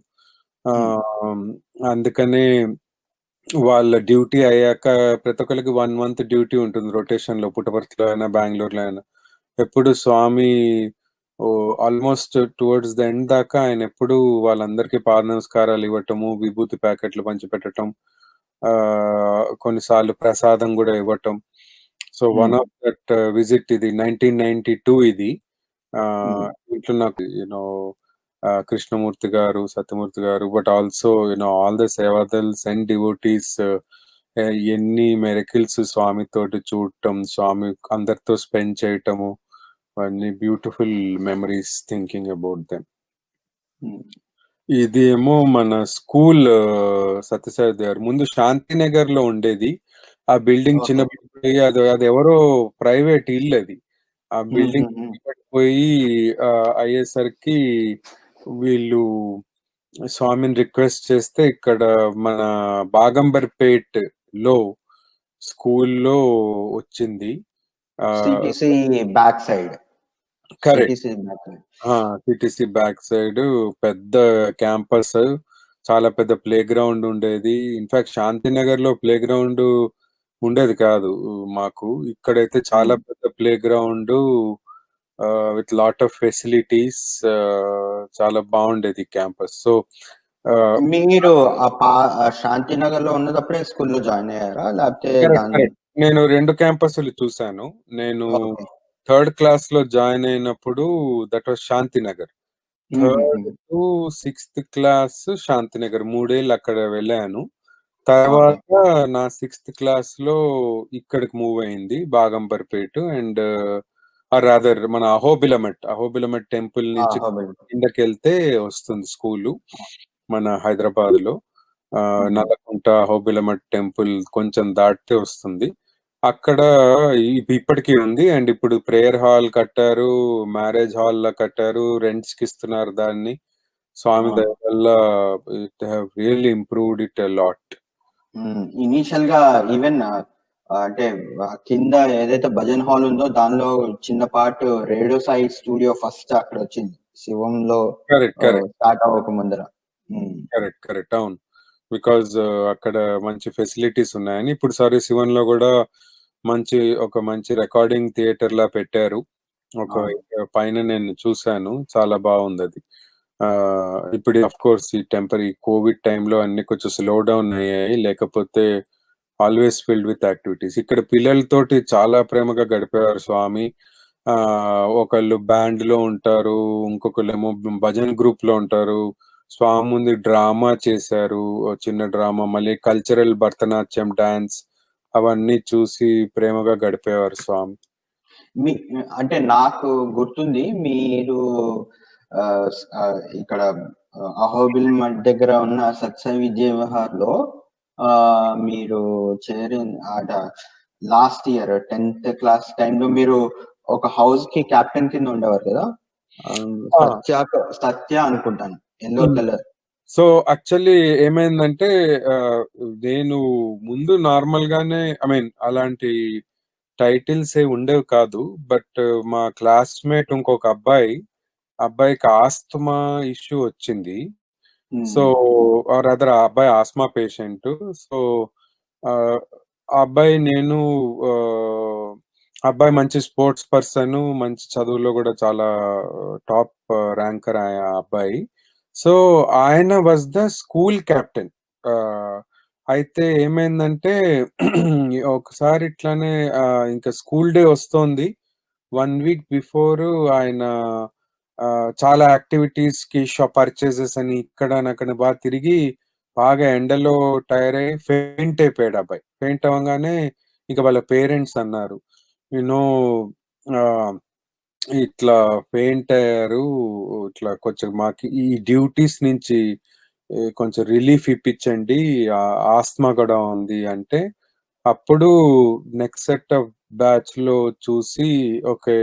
అందుకనే వాళ్ళ డ్యూటీ అయ్యాక ప్రతి ఒక్కరికి 1 month డ్యూటీ ఉంటుంది రొటేషన్ లో, పుట్టపర్తిలో అయినా బెంగళూరులో అయినా. ఎప్పుడు స్వామి ఆల్మోస్ట్ టువర్డ్స్ ద ఎండ్ దాకా ఆయన ఎప్పుడు వాళ్ళందరికీ పాద నమస్కారాలు ఇవ్వటము, విభూతి ప్యాకెట్లు పంచిపెట్టడం, కొన్నిసార్లు ప్రసాదం కూడా ఇవ్వటం. So one of that visit ఇది 1992 ఇది. ఇంట్లో నాకు కృష్ణమూర్తి గారు, సత్యమూర్తి గారు, బట్ ఆల్సో ఆల్ ద సేవాదల్స్ అండ్ డివోటీస్ ఎన్ని మెరకిల్స్ స్వామి తోటి చూడటం, స్వామి అందరితో స్పెండ్ చేయటము, అన్ని beautiful memories thinking about them. ఇది ఏమో మన స్కూల్ సత్యసాయి గారు ముందు శాంతినగర్ లో ఉండేది. ఆ బిల్డింగ్ చిన్న అది ఎవరో ప్రైవేట్ ఇల్లు అది. ఆ బిల్డింగ్ పోయి అయ్యేసరికి వీళ్ళు స్వామిని రిక్వెస్ట్ చేస్తే ఇక్కడ మన బాగంబర్పేట్ లో స్కూల్లో వచ్చింది. Back side, CTC back side పెద్ద క్యాంపస్, చాలా పెద్ద ప్లే గ్రౌండ్ ఉండేది. ఇన్ఫాక్ట్ శాంతినగర్ లో ప్లే గ్రౌండ్ ఉండేది కాదు మాకు, ఇక్కడైతే చాలా పెద్ద play ground with lot of facilities, చాలా బాగుండేది క్యాంపస్. సో మీరు శాంతినగర్ లో ఉన్నప్పుడే స్కూల్లో జాయిన్ అయ్యారా, లేకపోతే? నేను 2 క్యాంపస్లు చూసాను. నేను 3rd క్లాస్ లో జాయిన్ అయినప్పుడు that was Shantinagar. 3rd to 6th class Shantinagar, 3 ఏళ్ళు అక్కడ వెళ్ళాను. తర్వాత నా 6th క్లాస్‌లో ఇక్కడికి మూవ్ అయింది బాగంబర్పేట అండ్ రాదర్ మన అహోబిలమట్ టెంపుల్ నుంచి కిందకెళ్తే వస్తుంది స్కూలు మన హైదరాబాద్‌లో. నల్లకుంట అహోబిలమట్ టెంపుల్ కొంచెం దాటితే వస్తుంది. అక్కడ ఇప్పటికీ ఉంది అండ్ ఇప్పుడు ప్రేయర్ హాల్ కట్టారు, మ్యారేజ్ హాల్‌లా కట్టారు, రెంట్స్‌కి ఇస్తున్నారు దాన్ని. స్వామి దయ వల్ల it have really improved it a lot. Initial గా ఈవెన్ అంటే కింద ఏదైతే భజన్ హాల్ ఉందో దానిలో చిన్న part radio Sai studio first అక్కడ వచ్చింది శివంలో స్టార్ట్ అవ్వక ముందర. కరెక్ట్ అవును. బికాజ్ అక్కడ మంచి ఫెసిలిటీస్ ఉన్నాయని ఇప్పుడు సరే శివన్ లో కూడా ఒక మంచి రికార్డింగ్ థియేటర్ లా పెట్టారు. ఒక పైన నేను చూశాను, చాలా బాగుంది అది. ఇప్పుడు అఫ్ కోర్స్ ఈ టెంపరీ కోవిడ్ టైంలో అన్ని కొంచెం స్లో డౌన్ అయ్యాయి, లేకపోతే ఆల్వేస్ ఫిల్డ్ విత్ యాక్టివిటీస్. ఇక్కడ పిల్లలతోటి చాలా ప్రేమగా గడిపేవారు స్వామి. ఒకళ్ళు బ్యాండ్ లో ఉంటారు, ఇంకొకళ్ళేమో భజన్ గ్రూప్ లో ఉంటారు. స్వామి ముందు డ్రామా చేశారు, చిన్న డ్రామా, మళ్ళీ కల్చరల్ భరతనాట్యం, డాన్స్ అవన్నీ చూసి ప్రేమగా గడిపేవారు స్వామి. అంటే నాకు గుర్తుంది మీరు ఇక్కడ అహోబిల్ మఠ్ దగ్గర ఉన్న సత్సాయి విజయవిహార్ లో మీరు చేరిన లాస్ట్ ఇయర్ 10th క్లాస్ టైంలో మీరు ఒక హౌస్ కి కెప్టెన్ కింద ఉండేవారు కదా, సత్య అనుకుంటాను, ఎల్లో కలర్. సో యాక్చువల్లీ ఏమైందంటే నేను ముందు నార్మల్ గానే అలాంటి టైటిల్స్ ఏ ఉండేవి కాదు. బట్ మా క్లాస్మేట్ ఇంకొక అబ్బాయికి ఆస్తమా ఇష్యూ వచ్చింది. సో అదర్ ఆ అబ్బాయి ఆస్మా పేషెంట్. సో ఆ అబ్బాయి నేను అబ్బాయి మంచి స్పోర్ట్స్ పర్సన్, మంచి చదువులో కూడా చాలా టాప్ ర్యాంకర్ ఆ అబ్బాయి. సో ఆయన వాజ్ ద స్కూల్ కెప్టెన్. అయితే ఏమైందంటే ఒకసారి ఇట్లానే ఇంకా స్కూల్ డే వస్తోంది, 1 వీక్ బిఫోర్ ఆయన చాలా యాక్టివిటీస్ కి పర్చేసెస్ అని ఇక్కడ అక్కడ బాగా తిరిగి బాగా ఎండలో టైర్ అయ్యి ఫెయింట్ అయిపోయాడు అబ్బాయి. ఫెయింట్ అవ్వగానే ఇక వాళ్ళ పేరెంట్స్ అన్నారు, యూనో ఇట్లా ఫెయింట్ అయ్యారు, ఇట్లా కొంచెం మాకు ఈ డ్యూటీస్ నుంచి కొంచెం రిలీఫ్ ఇప్పించండి, ఆస్మా కూడా ఉంది అంటే అప్పుడు నెక్స్ట్ సెట్ ఆఫ్ బ్యాచ్ లో చూసి okay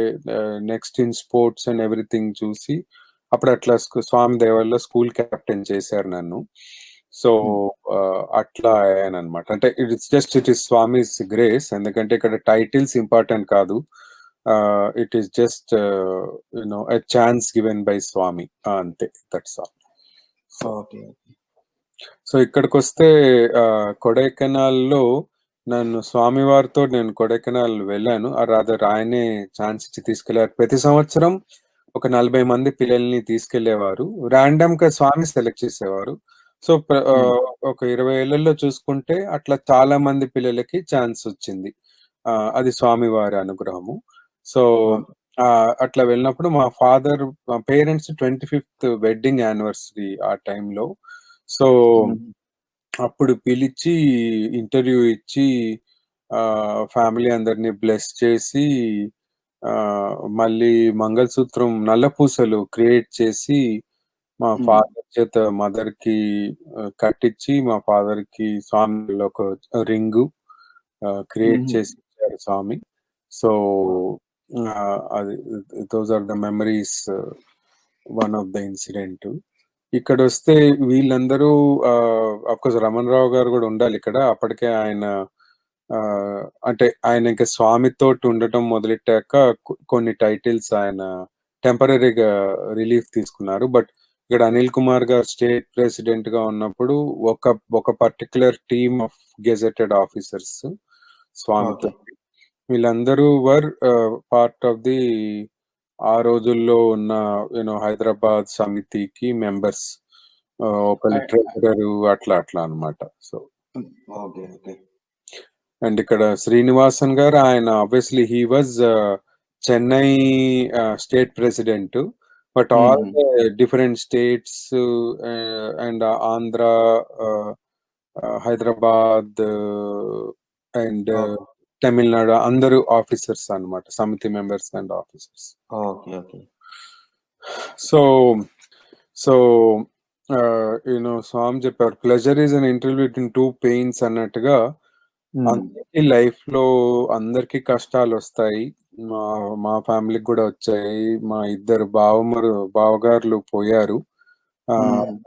next in sports and everything చూసి అప్పుడు అట్లా స్వామి దేవల్లో స్కూల్ కెప్టెన్ చేశారు నన్ను. సో అట్లా అయ్యాను అనమాట. అంటే ఇట్ ఇస్ స్వామిస్ గ్రేస్, ఎందుకంటే ఇక్కడ టైటిల్స్ ఇంపార్టెంట్ కాదు, it is just you know a chance given by Swami, అంతే, దట్స్ ఆల్. సో ఇక్కడికి వస్తే కొడైకెనాల్లో నన్ను స్వామివారితో నేను కొడైకెనాల్ వెళ్ళాను. రాదర్ ఆయనే ఛాన్స్ ఇచ్చి తీసుకెళ్లారు. ప్రతి సంవత్సరం ఒక 40 మంది పిల్లల్ని తీసుకెళ్లేవారు, ర్యాండమ్ గా స్వామి సెలెక్ట్ చేసేవారు. సో ఒక 20 ఏళ్లలో చూసుకుంటే అట్లా చాలా మంది పిల్లలకి ఛాన్స్ వచ్చింది. అది స్వామివారి అనుగ్రహము. సో అట్లా వెళ్ళినప్పుడు మా పేరెంట్స్ 25th వెడ్డింగ్ యానివర్సరీ ఆ టైంలో. సో అప్పుడు పిలిచి ఇంటర్వ్యూ ఇచ్చి ఫ్యామిలీ అందరినీ బ్లెస్ చేసి మళ్ళీ మంగళసూత్రం నల్లపూసలు క్రియేట్ చేసి మా ఫాదర్ చేత మదర్ కి కట్టించి మా ఫాదర్ కి స్వామి ఒక రింగు క్రియేట్ చేసి ఇచ్చారు స్వామి. సో అది those are the memories, one of the incident. ఇక్కడ వస్తే వీళ్ళందరూ అఫ్కోర్స్ రమణ్ రావు గారు కూడా ఉండాలి ఇక్కడ. అప్పటికే ఆయన అంటే ఆయన ఇంకా స్వామితో ఉండటం మొదలెట్టాక కొన్ని టైటిల్స్ ఆయన టెంపరీగా రిలీఫ్ తీసుకున్నారు. బట్ ఇక్కడ అనిల్ కుమార్ గారు స్టేట్ ప్రెసిడెంట్ గా ఉన్నప్పుడు ఒక particular team of gazetted officers స్వామితో, వీళ్ళందరూ వర్ పార్ట్ ఆఫ్ ది ఆ రోజుల్లో ఉన్న యూనో హైదరాబాద్ సమితికి మెంబర్స్, ఒక లిటరేచర్ అట్లా అన్నమాట. సో అండ్ ఇక్కడ శ్రీనివాసన్ గారు, ఆయన obviously he was Chennai state president, but all the different states and Andhra Hyderabad and Tamil Nadu అందరూ ఆఫీసర్స్ అన్నమాట, సమితి members and officers. Okay okay. So Swami చెప్పారు, pleasure is an interview between two pains అన్నట్టుగా. అందరికి లైఫ్ లో అందరికి కష్టాలు వస్తాయి. మా ఫ్యామిలీకి కూడా వచ్చాయి. మా ఇద్దరు బావగారులు పోయారు.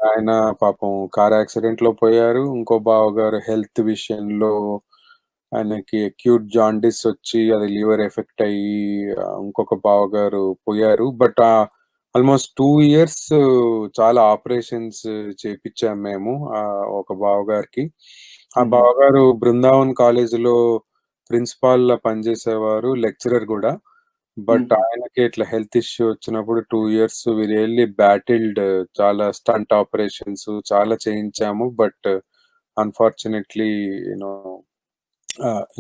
ఆయన పాపం కార్ యాక్సిడెంట్ లో పోయారు. ఇంకో బావగారు హెల్త్ విషయంలో ఆయనకి అక్యూట్ జాండిస్ వచ్చి అది లివర్ ఎఫెక్ట్ అయ్యి ఇంకొక బావగారు పోయారు. బట్ ఆల్మోస్ట్ 2 years చాలా ఆపరేషన్స్ చేపించాం మేము ఒక బావగారికి. ఆ బావగారు బృందావన్ కాలేజీలో ప్రిన్సిపాల్ లా పనిచేసేవారు, లెక్చరర్ కూడా. బట్ ఆయనకి ఇట్లా హెల్త్ ఇష్యూ వచ్చినప్పుడు 2 years వి రియల్లీ బ్యాటిల్డ్. చాలా స్టంట్ ఆపరేషన్స్ చాలా చేయించాము. But unfortunately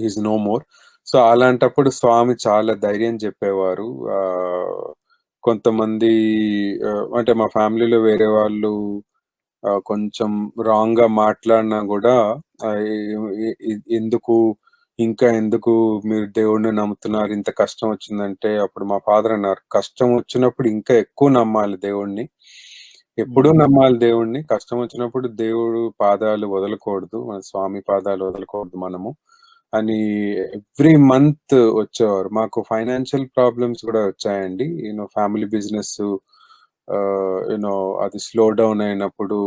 is no more. So అలాంటప్పుడు స్వామి చాలా ధైర్యం చెప్పేవారు. కొంతమంది అంటే మా ఫ్యామిలీలో వేరే వాళ్ళు కొంచెం రాంగ్ గా మాట్లాడినా కూడా ఎందుకు మీరు దేవుడిని నమ్ముతున్నారు, ఇంత కష్టం వచ్చిందంటే అప్పుడు మా ఫాదర్ అన్నారు, కష్టం వచ్చినప్పుడు ఇంకా ఎక్కువ నమ్మాలి దేవుణ్ణి, ఎప్పుడూ నమ్మాలి దేవుణ్ణి. కష్టం వచ్చినప్పుడు దేవుడు పాదాలు వదలకూడదు, మన స్వామి పాదాలు వదలకూడదు మనము అని ఎవ్రీ మంత్ వచ్చేవారు. మాకు ఫైనాన్షియల్ ప్రాబ్లమ్స్ కూడా వచ్చాయండి. ఫ్యామిలీ బిజినెస్ అది స్లో డౌన్ అయినప్పుడు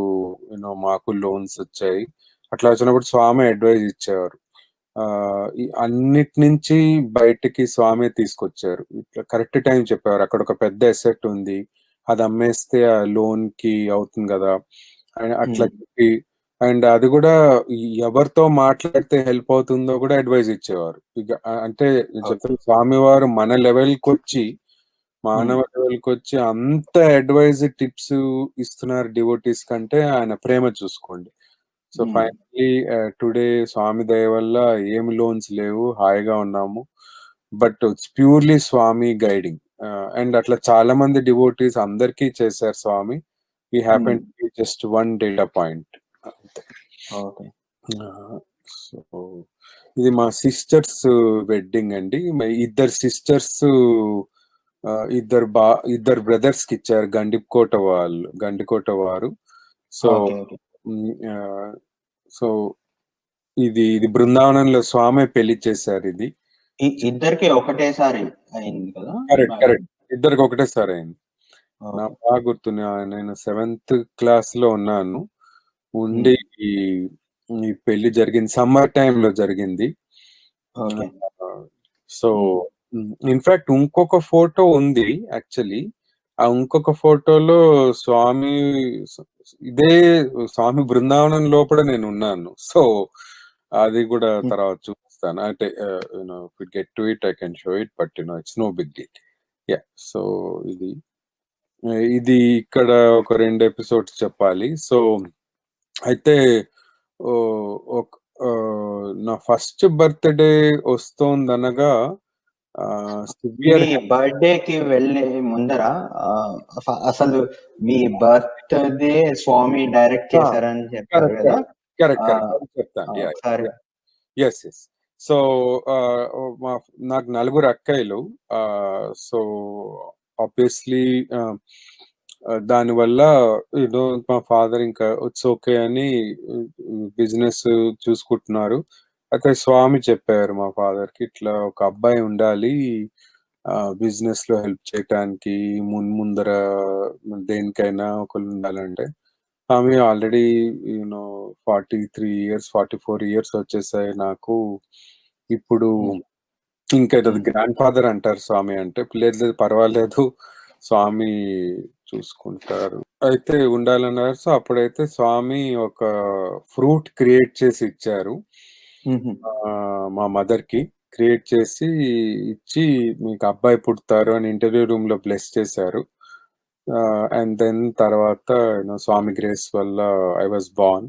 మాకు లోన్స్ వచ్చాయి. అట్లా వచ్చినప్పుడు స్వామి అడ్వైజ్ ఇచ్చేవారు. అన్నిటి నుంచి బయటికి స్వామి తీసుకొచ్చారు. ఇట్లా కరెక్ట్ టైం చెప్పేవారు. అక్కడ ఒక పెద్ద ఎసెట్ ఉంది, అది అమ్మేస్తే ఆ లోన్ కి అవుతుంది కదా అట్లా చెప్పి, అండ్ అది కూడా ఎవరితో మాట్లాడితే హెల్ప్ అవుతుందో కూడా అడ్వైజ్ ఇచ్చేవారు. ఇక అంటే చెప్తారు, స్వామి వారు మన లెవెల్కి వచ్చి మానవ లెవెల్కి వచ్చి అంత అడ్వైజ్ టిప్స్ ఇస్తున్నారు డివోటీస్ కంటే. ఆయన ప్రేమ చూసుకోండి. సో ఫైనల్లీ టుడే స్వామి దయ వల్ల ఏమి లోన్స్ లేవు, హాయిగా ఉన్నాము. But it's purely Swami guiding. And అట్లా చాలా మంది డివోటీస్ అందరికీ చేశారు Swami. We happen to be just one data point. So ఇది మా సిస్టర్స్ వెడ్డింగ్ అండి. ఇద్దరు సిస్టర్స్ ఇద్దరు బ్రదర్స్ కి ఇచ్చారు, గండికోట వారు. సో ఇది బృందావనంలో స్వామి పెళ్లి చేశారు. ఇది ఇద్దరికి ఒకటేసారి అయింది కదా? కరెక్ట్, ఇద్దరికి ఒకటేసారి అయింది. నాకు బాగా గుర్తు, నేను 7th class లో ఉన్నాను ఉండి ఈ పెళ్లి జరిగింది, సమ్మర్ టైంలో జరిగింది. సో ఇన్ఫాక్ట్ ఇంకొక ఫోటో ఉంది యాక్చువల్లీ. ఆ ఇంకొక ఫోటోలో ఇదే స్వామి బృందావనం లోపల నేను ఉన్నాను. సో అది కూడా తర్వాత చూపిస్తాను. అంటే get to it I can show it, but it's no big deal. Yeah, so ఇది ఇక్కడ ఒక 2 episodes చెప్పాలి. సో అయితే నా ఫస్ట్ బర్త్డే వస్తోందనగా బర్త్డేకి వెళ్ళే ముందర అసలు మీ బర్త్డే స్వామి డైరెక్ట్ చేశారని చెప్పారు కదా? కరెక్ట్ చెప్తాను. ఎస్. సో నాకు 4 అక్కయ్యలు. సో ఆబ్వియస్లీ దానివల్ల మా ఫాదర్ ఇంకా ఇట్స్ ఓకే అని బిజినెస్ చూసుకుంటున్నారు. అయితే స్వామి చెప్పారు మా ఫాదర్ కి, ఇట్లా ఒక అబ్బాయి ఉండాలి బిజినెస్ లో హెల్ప్ చేయటానికి, ముందర దేనికైనా ఒకళ్ళు ఉండాలంటే. స్వామి ఆల్రెడీ 43 years 44 years వచ్చేసాయి నాకు. ఇప్పుడు ఇంకా గ్రాండ్ ఫాదర్ అంటారు స్వామి అంటే. లేదు పర్వాలేదు, స్వామి చూసుకుంటారు, అయితే ఉండాలన్నారు. సో అప్పుడైతే స్వామి ఒక ఫ్రూట్ క్రియేట్ చేసి ఇచ్చారు మా మదర్ కి. క్రియేట్ చేసి ఇచ్చి, మీకు అబ్బాయి పుడతారు అని ఇంటర్వ్యూ రూమ్ లో బ్లెస్ చేశారు. అండ్ దెన్ తర్వాత స్వామి గ్రేస్ వల్ల ఐ వాజ్ బార్న్.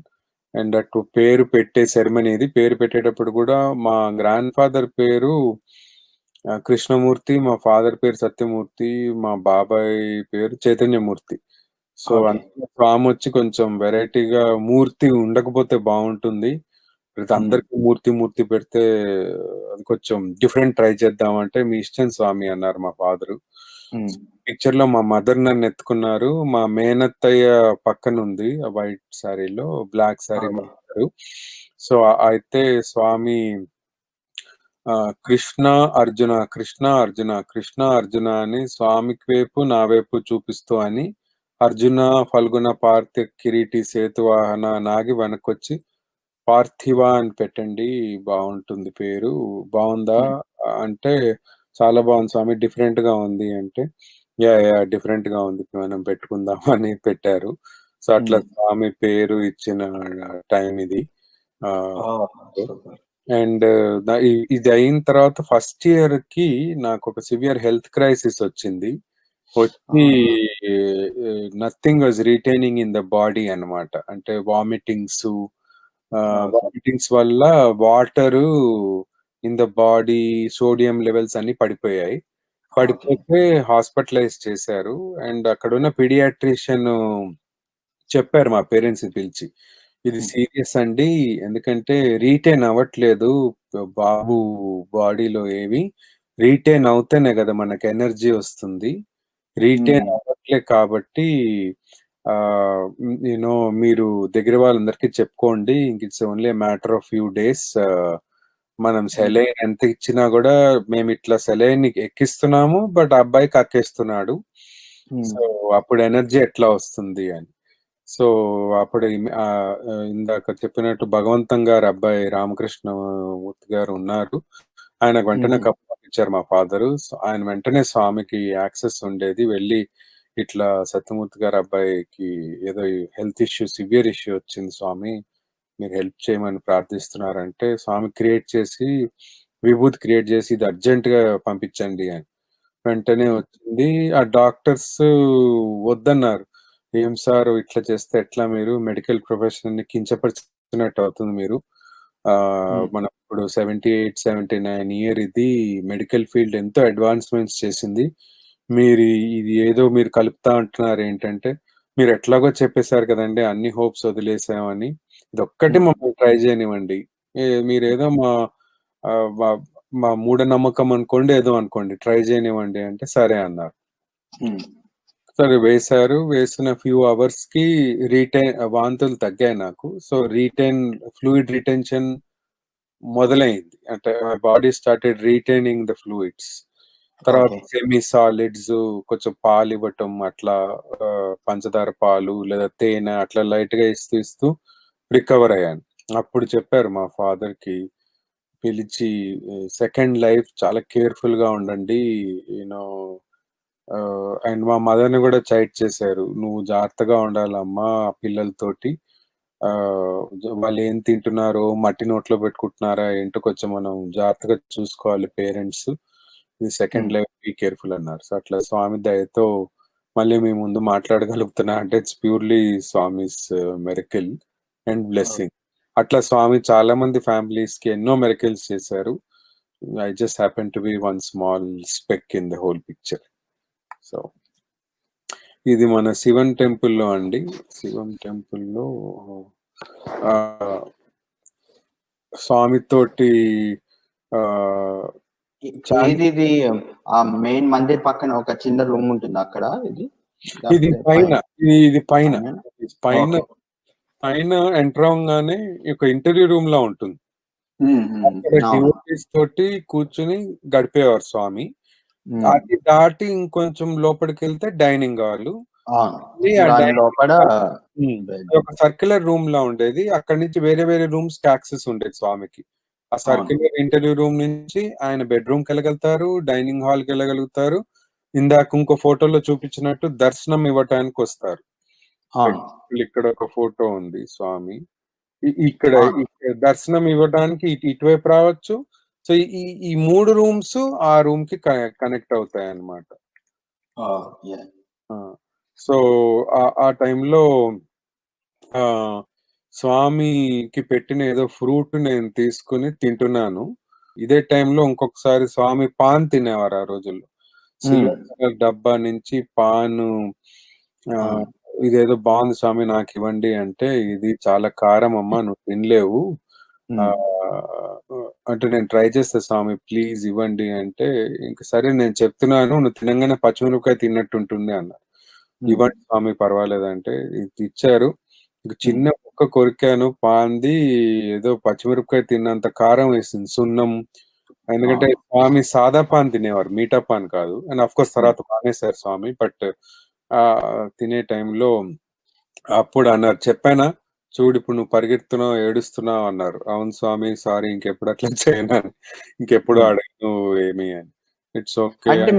అండ్ అటు పేరు పెట్టే సెరమనీ ఇది. పేరు పెట్టేటప్పుడు కూడా మా గ్రాండ్ ఫాదర్ పేరు కృష్ణమూర్తి, మా ఫాదర్ పేరు సత్యమూర్తి, మా బాబాయ్ పేరు చైతన్యమూర్తి. So okay. అందుకే స్వామి వచ్చి కొంచెం వెరైటీగా మూర్తి ఉండకపోతే బాగుంటుంది, ప్రతి అందరికి మూర్తి మూర్తి పెడితే అది కొంచెం డిఫరెంట్ ట్రై చేద్దామంటే మీ ఇష్టం స్వామి అన్నారు మా ఫాదరు. పిక్చర్ లో మా మదర్ నన్ను ఎత్తుకున్నారు, మా మేనత్తయ్య పక్కన ఉంది వైట్ శారీలో, బ్లాక్ శారీ ఓకే. మాట్లాడు. సో అయితే స్వామి కృష్ణ అర్జున కృష్ణ అర్జున కృష్ణ అర్జున అని స్వామికి వైపు నా వైపు చూపిస్తూ అని అర్జున ఫల్గుణ పార్థ కిరీటి సేతువాహన నాగి వెనక్కొచ్చి పార్థివ అని పెట్టండి బాగుంటుంది పేరు, బాగుందా అంటే చాలా బాగుంది స్వామి, డిఫరెంట్ గా ఉంది అంటే యా యా డిఫరెంట్ గా ఉంది, మనం పెట్టుకుందాం అని పెట్టారు. సో అట్లా స్వామి పేరు ఇచ్చిన టైం ఇది. సూపర్. అండ్ ఇది అయిన తర్వాత ఫస్ట్ ఇయర్ కి నాకు ఒక సివియర్ హెల్త్ క్రైసిస్ వచ్చింది. వచ్చి nothing was retaining in the body అన్నమాట. అంటే వామిటింగ్స్ వల్ల water in the body, sodium levels అన్ని పడిపోయాయి. పడిపోతే హాస్పిటలైజ్ చేశారు. అండ్ అక్కడ ఉన్న పీడియాట్రిషియన్ చెప్పారు మా పేరెంట్స్ ని పిలిచి, ఇది సీరియస్ అండి, ఎందుకంటే రీటైన్ అవ్వట్లేదు బాబు బాడీలో ఏవి, రీటైన్ అవుతేనే కదా మనకు ఎనర్జీ వస్తుంది, రీటైన్ అవ్వట్లే కాబట్టి యూనో మీరు దగ్గర వాళ్ళందరికీ చెప్పుకోండి, ఇంక it's only matter of few days, మనం సెలైన్ ఎంత ఇచ్చినా కూడా మేము ఇట్లా సెలైన్ ఎక్కిస్తున్నాము బట్ అబ్బాయికి అక్కేస్తున్నాడు, సో అప్పుడు ఎనర్జీ ఎట్లా వస్తుంది అని. సో అప్పుడు ఇందాక చెప్పినట్టు భగవంతం గారు అబ్బాయి రామకృష్ణమూర్తి గారు ఉన్నారు, ఆయనకు వెంటనే కప్పు పంపించారు మా ఫాదరు. ఆయన వెంటనే స్వామికి యాక్సెస్ ఉండేది, వెళ్ళి ఇట్లా సత్యమూర్తి గారు అబ్బాయికి ఏదో హెల్త్ ఇష్యూ, సివియర్ ఇష్యూ వచ్చింది స్వామి, మీరు హెల్ప్ చేయమని ప్రార్థిస్తున్నారంటే స్వామి క్రియేట్ చేసి విభూతి క్రియేట్ చేసి ఇది అర్జెంట్ గా పంపించండి అని వెంటనే వచ్చింది. ఆ డాక్టర్స్ వద్దన్నారు, ఏం సార్ ఇట్లా చేస్తే ఎట్లా, మీరు మెడికల్ ప్రొఫెషన్ ని కించపరిచినట్టు అవుతుంది, మీరు మనం ఇప్పుడు 78-79 ఇయర్, ఇది మెడికల్ ఫీల్డ్ ఎంతో అడ్వాన్స్మెంట్స్ చేసింది, మీరు ఇది ఏదో మీరు కలుపుతా అంటున్నారు ఏంటంటే, మీరు ఎట్లాగో చెప్పేశారు కదండి అన్ని హోప్స్ వదిలేసామని, ఇది ఒక్కటి మమ్మల్ని ట్రై చేయనివ్వండి, మీరేదో మా మూఢనమ్మకం అనుకోండి ఏదో అనుకోండి, ట్రై చేయనివ్వండి అంటే సరే అన్నారు. సరే వేశారు, వేసిన ఫ్యూ అవర్స్ కి వాంతులు తగ్గాయి నాకు. సో ఫ్లూయిడ్ రిటెన్షన్ మొదలైంది, అంటే body started retaining the fluids. తర్వాత సెమీ సాలిడ్స్, కొంచెం పాలు ఇవ్వటం, అట్లా పంచదార పాలు లేదా తేనె అట్లా లైట్ గా ఇస్తూ రికవర్ అయ్యాను. అప్పుడు చెప్పారు మా ఫాదర్ కి పిలిచి, సెకండ్ లైఫ్ చాలా కేర్ఫుల్ గా ఉండండి, యూనో, అండ్ మా మదర్ ని కూడా చైట్ చేశారు, నువ్వు జాగ్రత్తగా ఉండాలమ్మా పిల్లలతోటి, వాళ్ళు ఏం తింటున్నారో మట్టి నోట్లో పెట్టుకుంటున్నారా ఏంటో కొంచెం మనం జాగ్రత్తగా చూసుకోవాలి పేరెంట్స్, ఇది సెకండ్ లైఫ్, బీ కేర్ఫుల్ అన్నారు. సో అట్లా స్వామి దయతో మళ్ళీ మీ ముందు మాట్లాడగలుగుతున్నా అంటే it's purely Swami's miracle and blessing. అట్లా స్వామి చాలా మంది ఫ్యామిలీస్ కి ఎన్నో మెరకిల్స్ చేశారు. I just happen to be one small spec in the whole picture. So ఇది మన శివన్ టెంపుల్లో అండి, శివన్ టెంపుల్లో స్వామితోటి ఇది ఆ మెయిన్ మందిర్ పక్కన ఒక చిన్న రూమ్ ఉంటుంది అక్కడ, ఇది పైన ఎంటర్ అవగానే ఒక ఇంటర్వ్యూ రూమ్ లా ఉంటుంది, అక్కడ డివోటీస్ తోటి కూర్చుని గడిపేవారు స్వామి. అది దాటి ఇంకొంచెం లోపలికి వెళ్తే డైనింగ్ హాల్, ఒక సర్క్యులర్ రూమ్ లా ఉండేది, అక్కడి నుంచి వేరే వేరే రూమ్స్ యాక్సెస్ ఉండేది స్వామికి. ఆ సర్క్యులర్ ఇంటర్వ్యూ రూమ్ నుంచి ఆయన బెడ్రూమ్ కి వెళ్ళగలుగుతారు, డైనింగ్ హాల్ కి వెళ్ళగలుగుతారు, ఇందాక ఇంకో ఫోటోలో చూపించినట్టు దర్శనం ఇవ్వటానికి వస్తారు. ఇక్కడ ఒక ఫోటో ఉంది స్వామి, ఇక్కడ దర్శనం ఇవ్వడానికి ఇటువైపు రావచ్చు. సో ఈ 3 రూమ్స్ ఆ రూమ్ కి కనెక్ట్ అవుతాయి అన్నమాట. సో ఆ టైంలో స్వామికి పెట్టిన ఏదో ఫ్రూట్ నేను తీసుకుని తింటున్నాను. ఇదే టైంలో ఇంకొకసారి స్వామి పాన్ తినేవారు ఆ రోజుల్లో. సిల్వర్ డబ్బా నుంచి పాను ఇదేదో బాగుంది స్వామి నాకు ఇవ్వండి అంటే, ఇది చాలా కారం అమ్మా నువ్వు తినలేవు. అంటే నేను ట్రై చేస్తా స్వామి ప్లీజ్ ఇవ్వండి అంటే, ఇంక సరే నేను చెప్తున్నాను నువ్వు తినంగానే పచ్చిమిరపకాయ తిన్నట్టు ఉంటుంది అన్నారు. ఇవ్వండి స్వామి పర్వాలేదంటే ఇది ఇచ్చారు. ఇంక చిన్న ముక్క కొరికాను పాంది ఏదో పచ్చిమిరపకాయ తిన్నంత కారం వేసింది సున్నం. ఎందుకంటే స్వామి సాదా పాన్ తినేవారు మీఠా పాన్ కాదు. అండ్ ఆఫ్ కోర్స్ తర్వాత మానేశారు స్వామి. బట్ తినే టైంలో అప్పుడు అన్నారు చెప్పానా చూడు ఇప్పుడు నువ్వు పరిగెడుతున్నావు ఏడుస్తున్నావు అన్నారు. అవును స్వామి సారీ ఇంకెప్పుడు అట్లా చేయను అని. ఇంకెప్పుడు అడగను ఏమి అని. ఇట్స్ ఓకే అంటే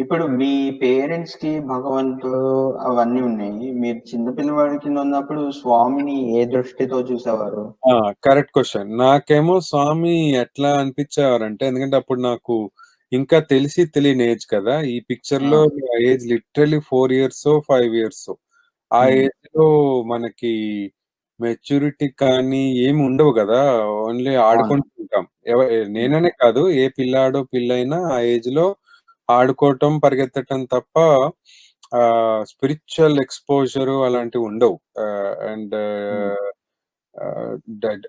ఇప్పుడు మీ పేరెంట్స్ కి భగవంతుడు అవన్నీ ఉన్నాయి. మీరు చిన్న పిల్లవాడి కింద ఉన్నప్పుడు స్వామిని ఏ దృష్టితో చూసేవారు? Correct question. నాకేమో స్వామి ఎట్లా అనిపించేవారంటే, ఎందుకంటే అప్పుడు నాకు ఇంకా తెలిసి తెలియని ఏజ్ కదా. ఈ పిక్చర్ లో ఏజ్ లిటరలీ 4 ఇయర్స్ 5 ఇయర్స్. ఆ ఏజ్ లో మనకి మెచ్యూరిటీ కానీ ఏమి ఉండవు కదా. ఓన్లీ ఆడుకుంటూ ఉంటాం. నేననే కాదు ఏ పిల్లాడో పిల్లైనా ఆ ఏజ్ లో ఆడుకోవటం పరిగెత్తటం తప్ప స్పిరిచువల్ ఎక్స్పోజర్ అలాంటివి ఉండవు. అండ్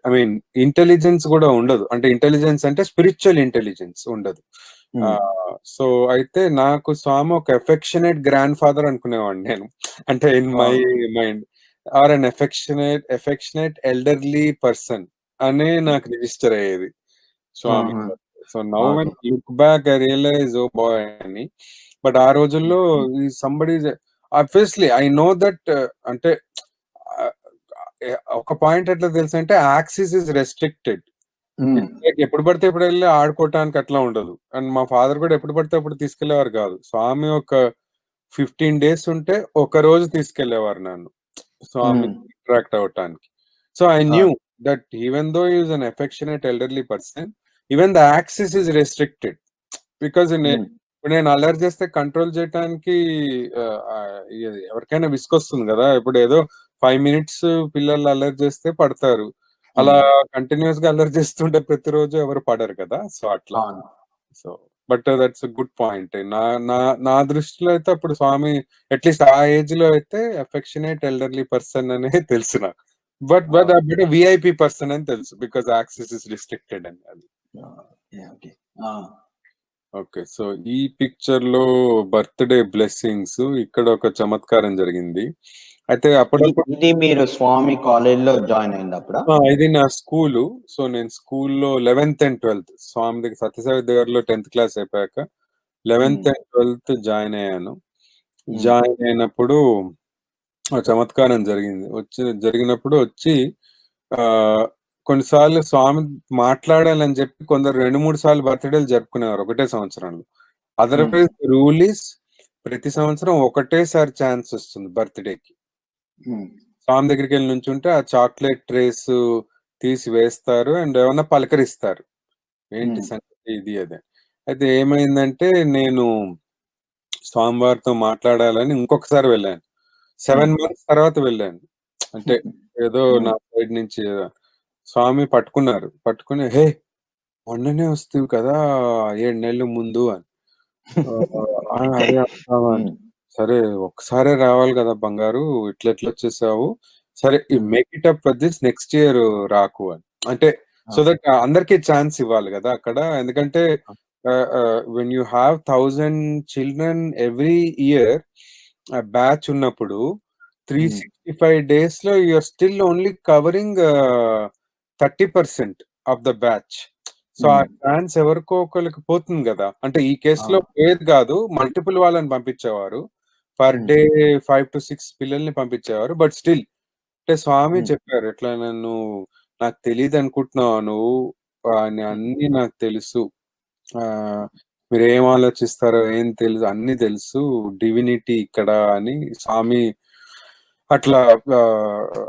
ఐ మీన్ ఇంటెలిజెన్స్ కూడా ఉండదు. అంటే ఇంటెలిజెన్స్ అంటే స్పిరిచువల్ ఇంటెలిజెన్స్ ఉండదు. సో అయితే నాకు స్వామి ఒక ఎఫెక్షనేట్ గ్రాండ్ ఫాదర్ అనుకునేవాడిని నేను. అంటే in my mind or an affectionate elderly person అనే నాకు రిజిస్టర్ అయ్యేది Swami. So now when look back I realise oh boy అని. బట్ ఆ రోజుల్లో somebody obviously I know that అంటే ఒక పాయింట్ ఎట్లా తెలుసు అంటే యాక్సిస్ ఇస్ రెస్ట్రిక్టెడ్. ఎప్పుడు పడితే ఎప్పుడు వెళ్ళి ఆడుకోవటానికి అట్లా ఉండదు. అండ్ మా ఫాదర్ కూడా ఎప్పుడు పడితే అప్పుడు తీసుకెళ్లేవారు కాదు. స్వామి ఒక 15 days ఉంటే ఒక రోజు తీసుకెళ్లేవారు నన్ను స్వామి ఇంటరాక్ట్ అవటానికి. So I knew that even though is an affectionate elderly person even the axis is restricted. Because ఇప్పుడు నేను అల్లరి చేస్తే కంట్రోల్ చేయడానికి ఎవరికైనా విసుకొస్తుంది కదా. ఇప్పుడు ఏదో 5 minutes పిల్లలు అల్లరి చేస్తే పడతారు. అలా కంటిన్యూస్ గా అల్లరి చేస్తుంటే ప్రతిరోజు ఎవరు పడరు కదా. సో అట్లా. So but that's good point. నా దృష్టిలో అయితే అప్పుడు స్వామి అట్లీస్ట్ ఆ ఏజ్ లో అయితే ఎఫెక్షనేట్ ఎల్డర్లీ పర్సన్ అనే తెలుసు నాకు. బట్ విఐపి పర్సన్ అని తెలుసు బికాస్ యాక్సెస్ ఇస్ రిస్ట్రిక్టెడ్ అని. అది ఓకే. సో ఈ పిక్చర్ లో బర్త్డే బ్లెస్సింగ్స్ ఇక్కడ ఒక చమత్కారం జరిగింది. అయితే అప్పుడప్పుడు ఇది మీరు స్వామి కాలేజ్ లో జాయిన్ అయినప్పుడు ఇది నా స్కూలు. సో నేను స్కూల్లో 11th and 12th స్వామి దగ్గర సత్యసాయి దగ్గరలో 10th class అయిపోయాక 11th and 12th జాయిన్ అయ్యాను. జాయిన్ అయినప్పుడు చమత్కారం జరిగినప్పుడు వచ్చి కొన్నిసార్లు స్వామి మాట్లాడాలని చెప్పి కొందరు 2-3 సార్లు బర్త్డేలు జరుపుకునేవారు ఒకటే సంవత్సరంలో. అదర్వైజ్ రూల్ ఈస్ ప్రతి సంవత్సరం ఒకటేసారి ఛాన్స్ వస్తుంది బర్త్డేకి. స్వామి దగ్గరికి వెళ్ళి నుంచుంటే ఆ చాక్లెట్ ట్రేస్ తీసి వేస్తారు అండ్ ఏమన్నా పలకరిస్తారు ఏంటి సంగతి ఇది అదే. అయితే ఏమైందంటే నేను స్వామివారితో మాట్లాడాలని ఇంకొకసారి వెళ్ళాను. 7 months తర్వాత వెళ్ళాను. అంటే ఏదో నా సైడ్ నుంచి స్వామి పట్టుకుని హే మొన్ననే వస్తుంది కదా 7 నెలల ముందు అని. సరే ఒక్కసారే రావాలి కదా బంగారు ఇట్లా వచ్చేసావు సరే make it up this next year రాకు అని. అంటే సో దట్ అందరికి ఛాన్స్ ఇవ్వాలి కదా అక్కడ. ఎందుకంటే when you have 1000 children every year batch ఉన్నప్పుడు 365 days లో you're still only covering 30% of the batch. So ఆ ఛాన్స్ ఎవరికో ఒకరికి పోతుంది కదా. అంటే ఈ కేసులో పేరు కాదు మల్టిపుల్ వాళ్ళని పంపించేవారు. పర్ డే 5 to 6 పిల్లల్ని పంపించేవారు. బట్ స్టిల్ అంటే స్వామి చెప్పారు ఎట్లా నాకు తెలియదు అనుకుంటున్నావు నువ్వు అన్ని నాకు తెలుసు. మీరు ఏం ఆలోచిస్తారో ఏం తెలుసు అన్ని తెలుసు డివినిటీ ఇక్కడ అని స్వామి అట్లా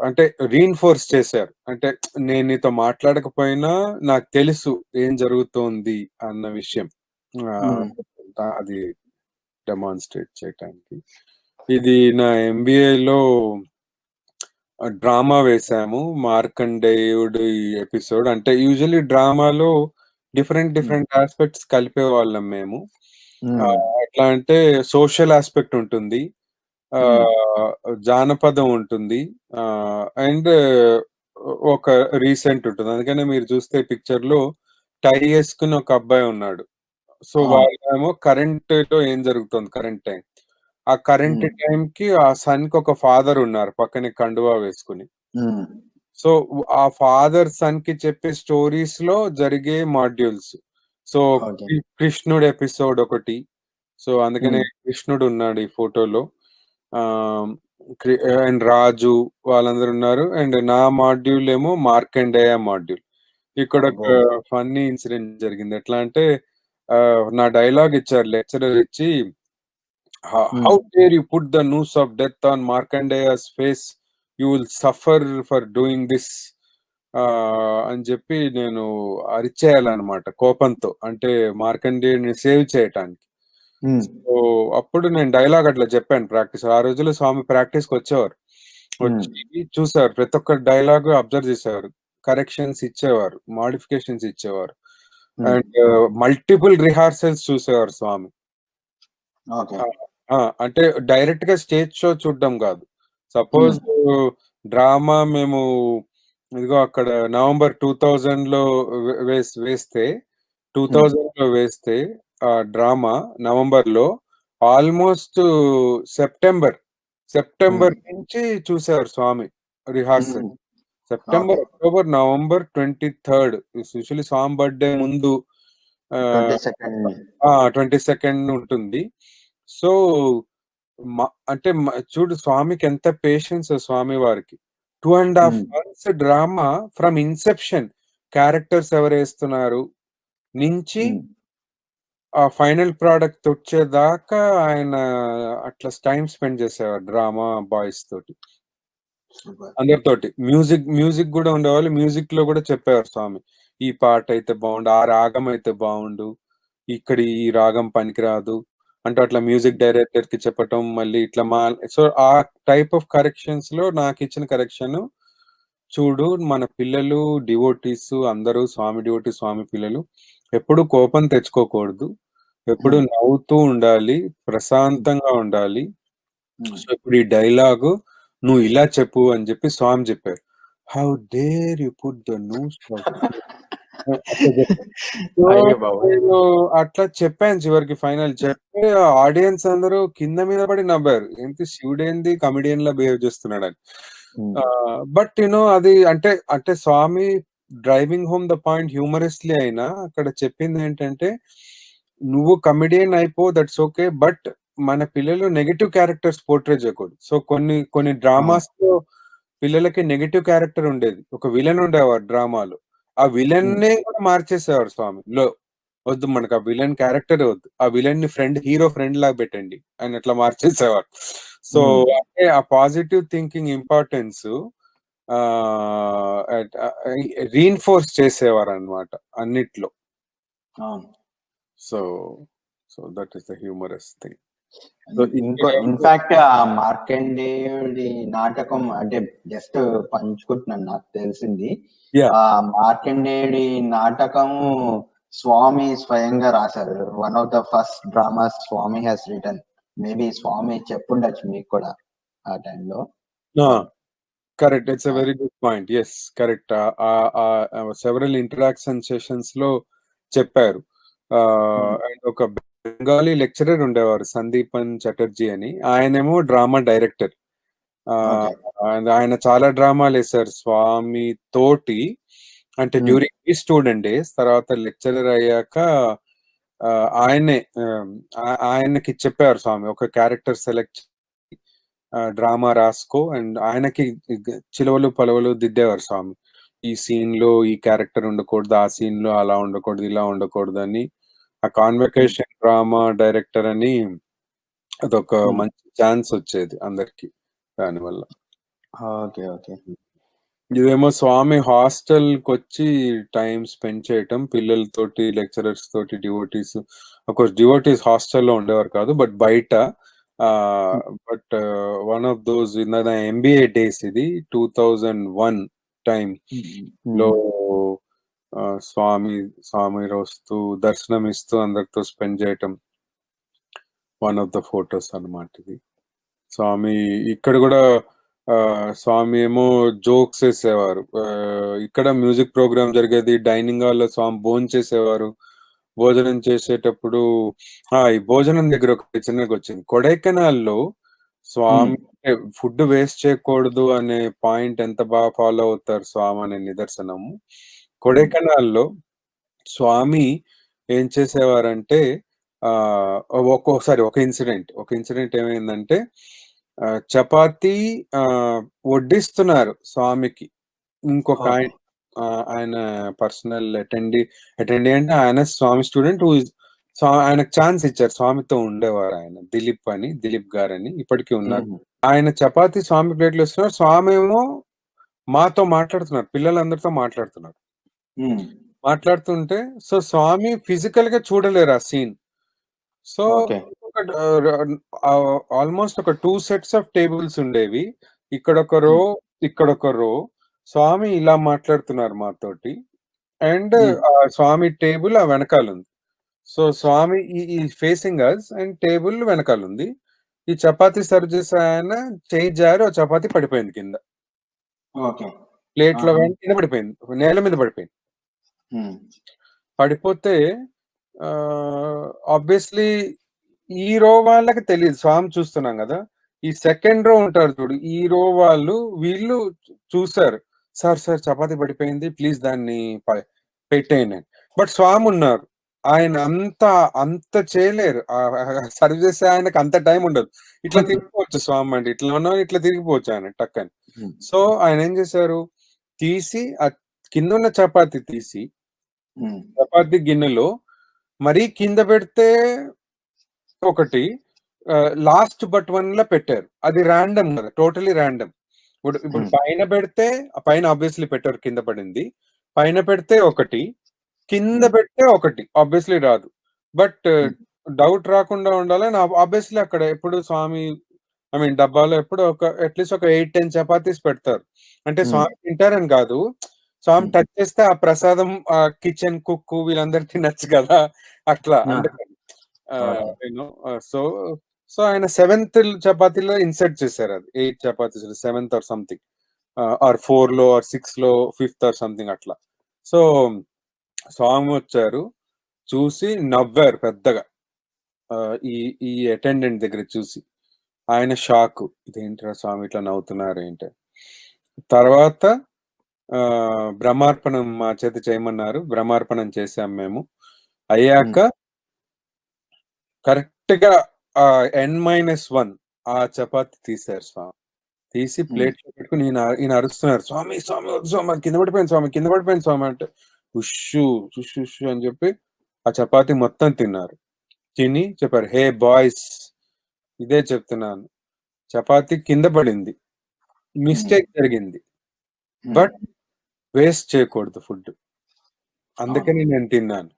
అంటే రీఇన్ఫోర్స్ చేశారు. అంటే నేను నీతో మాట్లాడకపోయినా నాకు తెలుసు ఏం జరుగుతోంది అన్న విషయం. అది డెమాన్స్ట్రేట్ చేయటానికి. ఇది నా MBAలో డ్రామా వేసాము మార్కండేయుడు ఈ ఎపిసోడ్. అంటే యూజువల్లీ డ్రామాలో డిఫరెంట్ ఆస్పెక్ట్స్ కలిపే వాళ్ళం మేము. ఎట్లా అంటే సోషల్ ఆస్పెక్ట్ ఉంటుంది, జానపదం ఉంటుంది. అండ్ ఒక రీసెంట్ ఉంటుంది. అందుకనే మీరు చూస్తే పిక్చర్‌లో టై యేసుకుని ఒక అబ్బాయి ఉన్నాడు. సో, వాళ్ళేమో కరెంట్‌లో ఏం జరుగుతుంది కరెంట్ టైం. ఆ కరెంట్ టైంకి ఆ సన్‌కి ఒక ఫాదర్ ఉన్నారు పక్కనే కండువా వేసుకొని. సో, ఆ ఫాదర్ సన్‌కి చెప్పే స్టోరీస్‌లో జరిగే మాడ్యూల్స్. So, okay. కృష్ణుడు ఎపిసోడ్ ఒకటి. సో, అందుకనే కృష్ణుడు ఉన్నాడు ఈ ఫోటోలో. ఆహ్, అండ్ రాజు వాళ్ళందరూ ఉన్నారు. అండ్ నా మాడ్యూల్ ఏమో మార్కండేయ మాడ్యూల్. ఇక్కడ ఒక ఫన్నీ ఇన్సిడెంట్ జరిగింది. ఎట్లా అంటే నా డైలాగ్ ఇచ్చారు లెక్చరర్ ఇచ్చి, how dare you put the news of death on Markandeya's face, you will suffer for doing this అని చెప్పి నేను అరిచేయాలన్నమాట కోపంతో. అంటే మార్కండేయుని సేవ్ చేయటానికి. సో, అప్పుడు నేను డైలాగ్ అట్లా చెప్పాను ప్రాక్టీస్. ఆ రోజుల్లో స్వామి ప్రాక్టీస్‌కి వచ్చేవారు. వచ్చి చూసేవారు. ప్రతి ఒక్క డైలాగ్ అబ్జర్వ్ చేసేవారు. కరెక్షన్స్ ఇచ్చేవారు. మోడిఫికేషన్స్ ఇచ్చేవారు. అండ్ మల్టిపుల్ రిహార్సల్స్ చూసేవారు స్వామి. అంటే డైరెక్ట్‌గా స్టేజ్ షో చూడడం కాదు. సపోజ్ డ్రామా మేము ఇదిగో అక్కడ నవంబర్ 2000లో వేస్తే 2000లో వేస్తే డ్రామా నవంబర్‌లో ఆల్మోస్ట్ సెప్టెంబర్ నుంచి చూసారు Swami rehearsal. September, October, November 23rd usually Swami birthday ముందు 22nd ఉంటుంది. సో, అంటే చూడు స్వామికి ఎంత పేషెన్స్ స్వామి వారికి. 2.5 months drama from inception characters ఎవరేస్తున్నారు నుంచి ఆ ఫైనల్ ప్రొడక్ట్ వచ్చేదాకా ఆయన అట్లా టైం స్పెండ్ చేసేవారు డ్రామా బాయ్స్ తోటి. అందరితోటి. మ్యూజిక్ కూడా ఉండేవాళ్ళు. మ్యూజిక్ లో కూడా చెప్పేవారు స్వామి. ఈ పాట అయితే బాగుండు, ఆ రాగం అయితే బాగుండు, ఇక్కడ ఈ రాగం పనికిరాదు అంటే అట్లా మ్యూజిక్ డైరెక్టర్ కి చెప్పటం. మళ్ళీ ఇట్లా సో ఆ టైప్ ఆఫ్ కరెక్షన్స్ లో నాకు ఇచ్చిన కరెక్షన్, చూడు మన పిల్లలు డివోటీస్ అందరూ స్వామి డివోటీ స్వామి పిల్లలు ఎప్పుడు కోపం తెచ్చుకోకూడదు, ఎప్పుడు నవ్వుతూ ఉండాలి, ప్రశాంతంగా ఉండాలి. సో ఇప్పుడు ఈ డైలాగు నువ్వు ఇలా చెప్పు అని చెప్పి స్వామి చెప్పారు. How dare you put the news అట్లా చెప్పాను చివరికి ఫైనల్ చెప్తే ఆడియన్స్ అందరూ కింద మీద పడి నవ్వారు. ఏంటి శివుడేంది కమెడియన్ లా బిహేవ్ చేస్తున్నాడు అని. బట్ అది అంటే Swami driving home the point humorously అయినా అక్కడ చెప్పింది ఏంటంటే, నువ్వు కమెడియన్ అయిపో, దట్స్ ఓకే, బట్ మన పిల్లలు నెగటివ్ క్యారెక్టర్స్ పోర్ట్రే చేయకూడదు. సో కొన్ని డ్రామాస్ లో పిల్లలకి నెగటివ్ క్యారెక్టర్ ఉండేది, ఒక విలన్ ఉండేవారు డ్రామాలో. ఆ విలన్ నే కూడా మార్చేసేవారు స్వామి లో. వద్దు మనకు ఆ విలన్ క్యారెక్టర్ వద్దు, ఆ విలన్ ని హీరో ఫ్రెండ్ లాగా పెట్టండి అని అట్లా మార్చేసేవారు. సో అంటే ఆ పాజిటివ్ థింకింగ్ ఇంపార్టెన్స్ రీఇన్ఫోర్స్ చేసేవారు అన్నమాట అన్నిట్లో. So that is the humorous thing. In fact ఆ మార్కండేయుడి నాటకం అంటే జస్ట్ పంచుకుంటున్నాను, నాకు తెలిసింది. ఆ మార్కండేయుడి నాటకం స్వామి స్వయంగా రాశారు. One of the first dramas Swami has written. Maybe Swami చెప్పుండొచ్చు మీకు కూడా ఆ టైంలో. Correct, it's a very good point. Yes correct. Several interaction sessions లో చెప్పారు. అండ్ ఒక బెంగాలీ లెక్చరర్ ఉండేవారు సందీపన్ చటర్జీ అని, ఆయనేమో డ్రామా డైరెక్టర్. ఆయన చాలా డ్రామాలు వేశారు స్వామి తోటి, అంటే డ్యూరింగ్ ఈ స్టూడెంట్ డేస్. తర్వాత లెక్చరర్ అయ్యాక ఆయనకి చెప్పారు స్వామి ఒక క్యారెక్టర్ సెలెక్ట్ డ్రామా రాసుకో, అండ్ ఆయనకి చిలవలు పలవలు దిద్దేవారు స్వామి. ఈ సీన్ లో ఈ క్యారెక్టర్ ఉండకూడదు, ఆ సీన్ లో అలా ఉండకూడదు, ఇలా ఉండకూడదు అని. ఆ కాన్వకేషన్ డ్రామా డైరెక్టర్ అని అదొక మంచి ఛాన్స్ వచ్చేది అందరికి దానివల్ల. ఇదేమో స్వామి హాస్టల్ కి వచ్చి టైం స్పెండ్ చేయటం పిల్లలతోటి, లెక్చరర్స్ తోటి, డివోటీస్. అఫ్కోర్స్ డివోటీస్ హాస్టల్లో ఉండేవారు కాదు, బట్ బయట. But one of those in the MBA days, ఇది 2001 టైం లో స్వామి వస్తూ దర్శనం ఇస్తూ అందరితో స్పెండ్ చేయటం వన్ ఆఫ్ ద ఫోటోస్ అన్నమాట ఇది. స్వామి ఇక్కడ కూడా స్వామి ఏమో జోక్స్ వేసేవారు. ఇక్కడ మ్యూజిక్ ప్రోగ్రామ్ జరిగేది, డైనింగ్ హాల్లో స్వామి భోజనం చేసేవారు. భోజనం చేసేటప్పుడు ఈ భోజనం దగ్గర ఒక చిన్నగా వచ్చింది. కొడైకెనాల్లో స్వామి ఫుడ్ వేస్ట్ చేయకూడదు అనే పాయింట్ ఎంత బాగా ఫాలో అవుతారు స్వామి అనే నిదర్శనము. కొడైకెనాల్లో స్వామి ఏం చేసేవారంటే ఒక్కొక్కసారి ఒక ఇన్సిడెంట్ ఏమైందంటే చపాతీ వడ్డిస్తున్నారు స్వామికి. ఇంకొక ఆయన పర్సనల్ అటెండీ అంటే ఆయన స్వామి స్టూడెంట్ ఆయనకు ఛాన్స్ ఇచ్చారు. స్వామితో ఉండేవారు ఆయన, దిలీప్ గారని ఇప్పటికీ ఉన్నారు. ఆయన చపాతీ స్వామి ప్లేట్లు ఇస్తున్నారు. స్వామి ఏమో మాతో మాట్లాడుతున్నారు, పిల్లలందరితో మాట్లాడుతుంటే సో స్వామి ఫిజికల్ గా చూడలేరు ఆ సీన్. సో ఆల్మోస్ట్ ఒక 2 sets ఆఫ్ టేబుల్స్ ఉండేవి. ఇక్కడొక రో స్వామి ఇలా మాట్లాడుతున్నారు మాతోటి, అండ్ స్వామి టేబుల్ ఆ వెనకాల ఉంది. సో స్వామి ఈ ఫేసింగ్ అస్ అండ్ టేబుల్ వెనకాల ఉంది. ఈ చపాతీ సర్వ్ చేసే ఆయన చేయి జారి ఒక చపాతీ పడిపోయింది కింద, ప్లేట్ లో కింద పడిపోయింది, నేల మీద పడిపోయింది. పడిపోతే ఆబ్వియస్లీ ఈ రో వాళ్ళకి తెలియదు, స్వామి చూస్తున్నాం కదా. ఈ సెకండ్ రో ఉంటారు చూడు, ఈ రో వీళ్ళు చూసారు, సార్ చపాతీ పడిపోయింది, ప్లీజ్ దాన్ని పెట్టేయండి. బట్ స్వామి ఉన్నారు, ఆయన అంత చేయలేరు. సర్వ్ చేసే ఆయనకు అంత టైం ఉండదు. ఇట్లా తిరిగిపోవచ్చు స్వామి అంటే, ఇట్లా తిరిగిపోవచ్చు ఆయన టక్కని. సో ఆయన ఏం చేశారు, తీసి ఆ కింద ఉన్న చపాతీ తీసి చపాతీ గిన్నెలో మరీ కింద పెడితే ఒకటి, లాస్ట్ బట్ 1 లో పెట్టారు. అది ర్యాండమ్ కదా, టోటలీ ర్యాండమ్. ఇప్పుడు పైన పెడితే, పైన ఆబ్వియస్లీ పెట్టారు, కింద పడింది. పైన పెడితే ఒకటి, కింద పెడితే ఒకటి, ఆబ్వియస్లీ రాదు. బట్ డౌట్ రాకుండా ఉండాలని ఆబ్వియస్లీ అక్కడ ఎప్పుడు స్వామి డబ్బాలో ఎప్పుడు అట్లీస్ట్ ఒక 8-10 చపాతీస్ పెడతారు. అంటే స్వామి తింటారని కాదు, స్వామి టచ్ చేస్తే ఆ ప్రసాదం కిచెన్ కుక్ వీళ్ళందరూ తినచ్చు కదా, అట్లా. సో ఆయన 7th చపాతీలో ఇన్సర్ట్ చేశారు, అది 8 chapatis, 7th or something, are 4 లో ఆర్ 6 లో 5th ఆర్ సంథింగ్ అట్లా. సో స్వామి వచ్చారు, చూసి నవ్వారు పెద్దగా. ఈ అటెండెంట్ దగ్గర చూసి ఆయన షాక్, ఇదేంట్రా స్వామి ఇట్లా నవ్వుతున్నారు ఏంటి. తర్వాత బ్రహ్మార్పణం మా చేత చేయమన్నారు, బ్రహ్మార్పణం చేసాం మేము. అయ్యాక కరెక్ట్ గా N-1 ఆ చపాతి తీశారు స్వామి. తీసి ప్లేట్ లో పెట్టుకుని ఈయన అరుస్తున్నారు, స్వామి కింద పడిపోయింది స్వామి అంటే, ఉషు అని చెప్పి ఆ చపాతి మొత్తం తిన్నారు. తిని చెప్పారు, హే బాయ్స్, ఇదే చెప్తున్నాను, చపాతి కింద పడింది, మిస్టేక్ జరిగింది, బట్ వేస్ట్ చేయకూడదు ఫుడ్, అందుకని నేను తిన్నాను.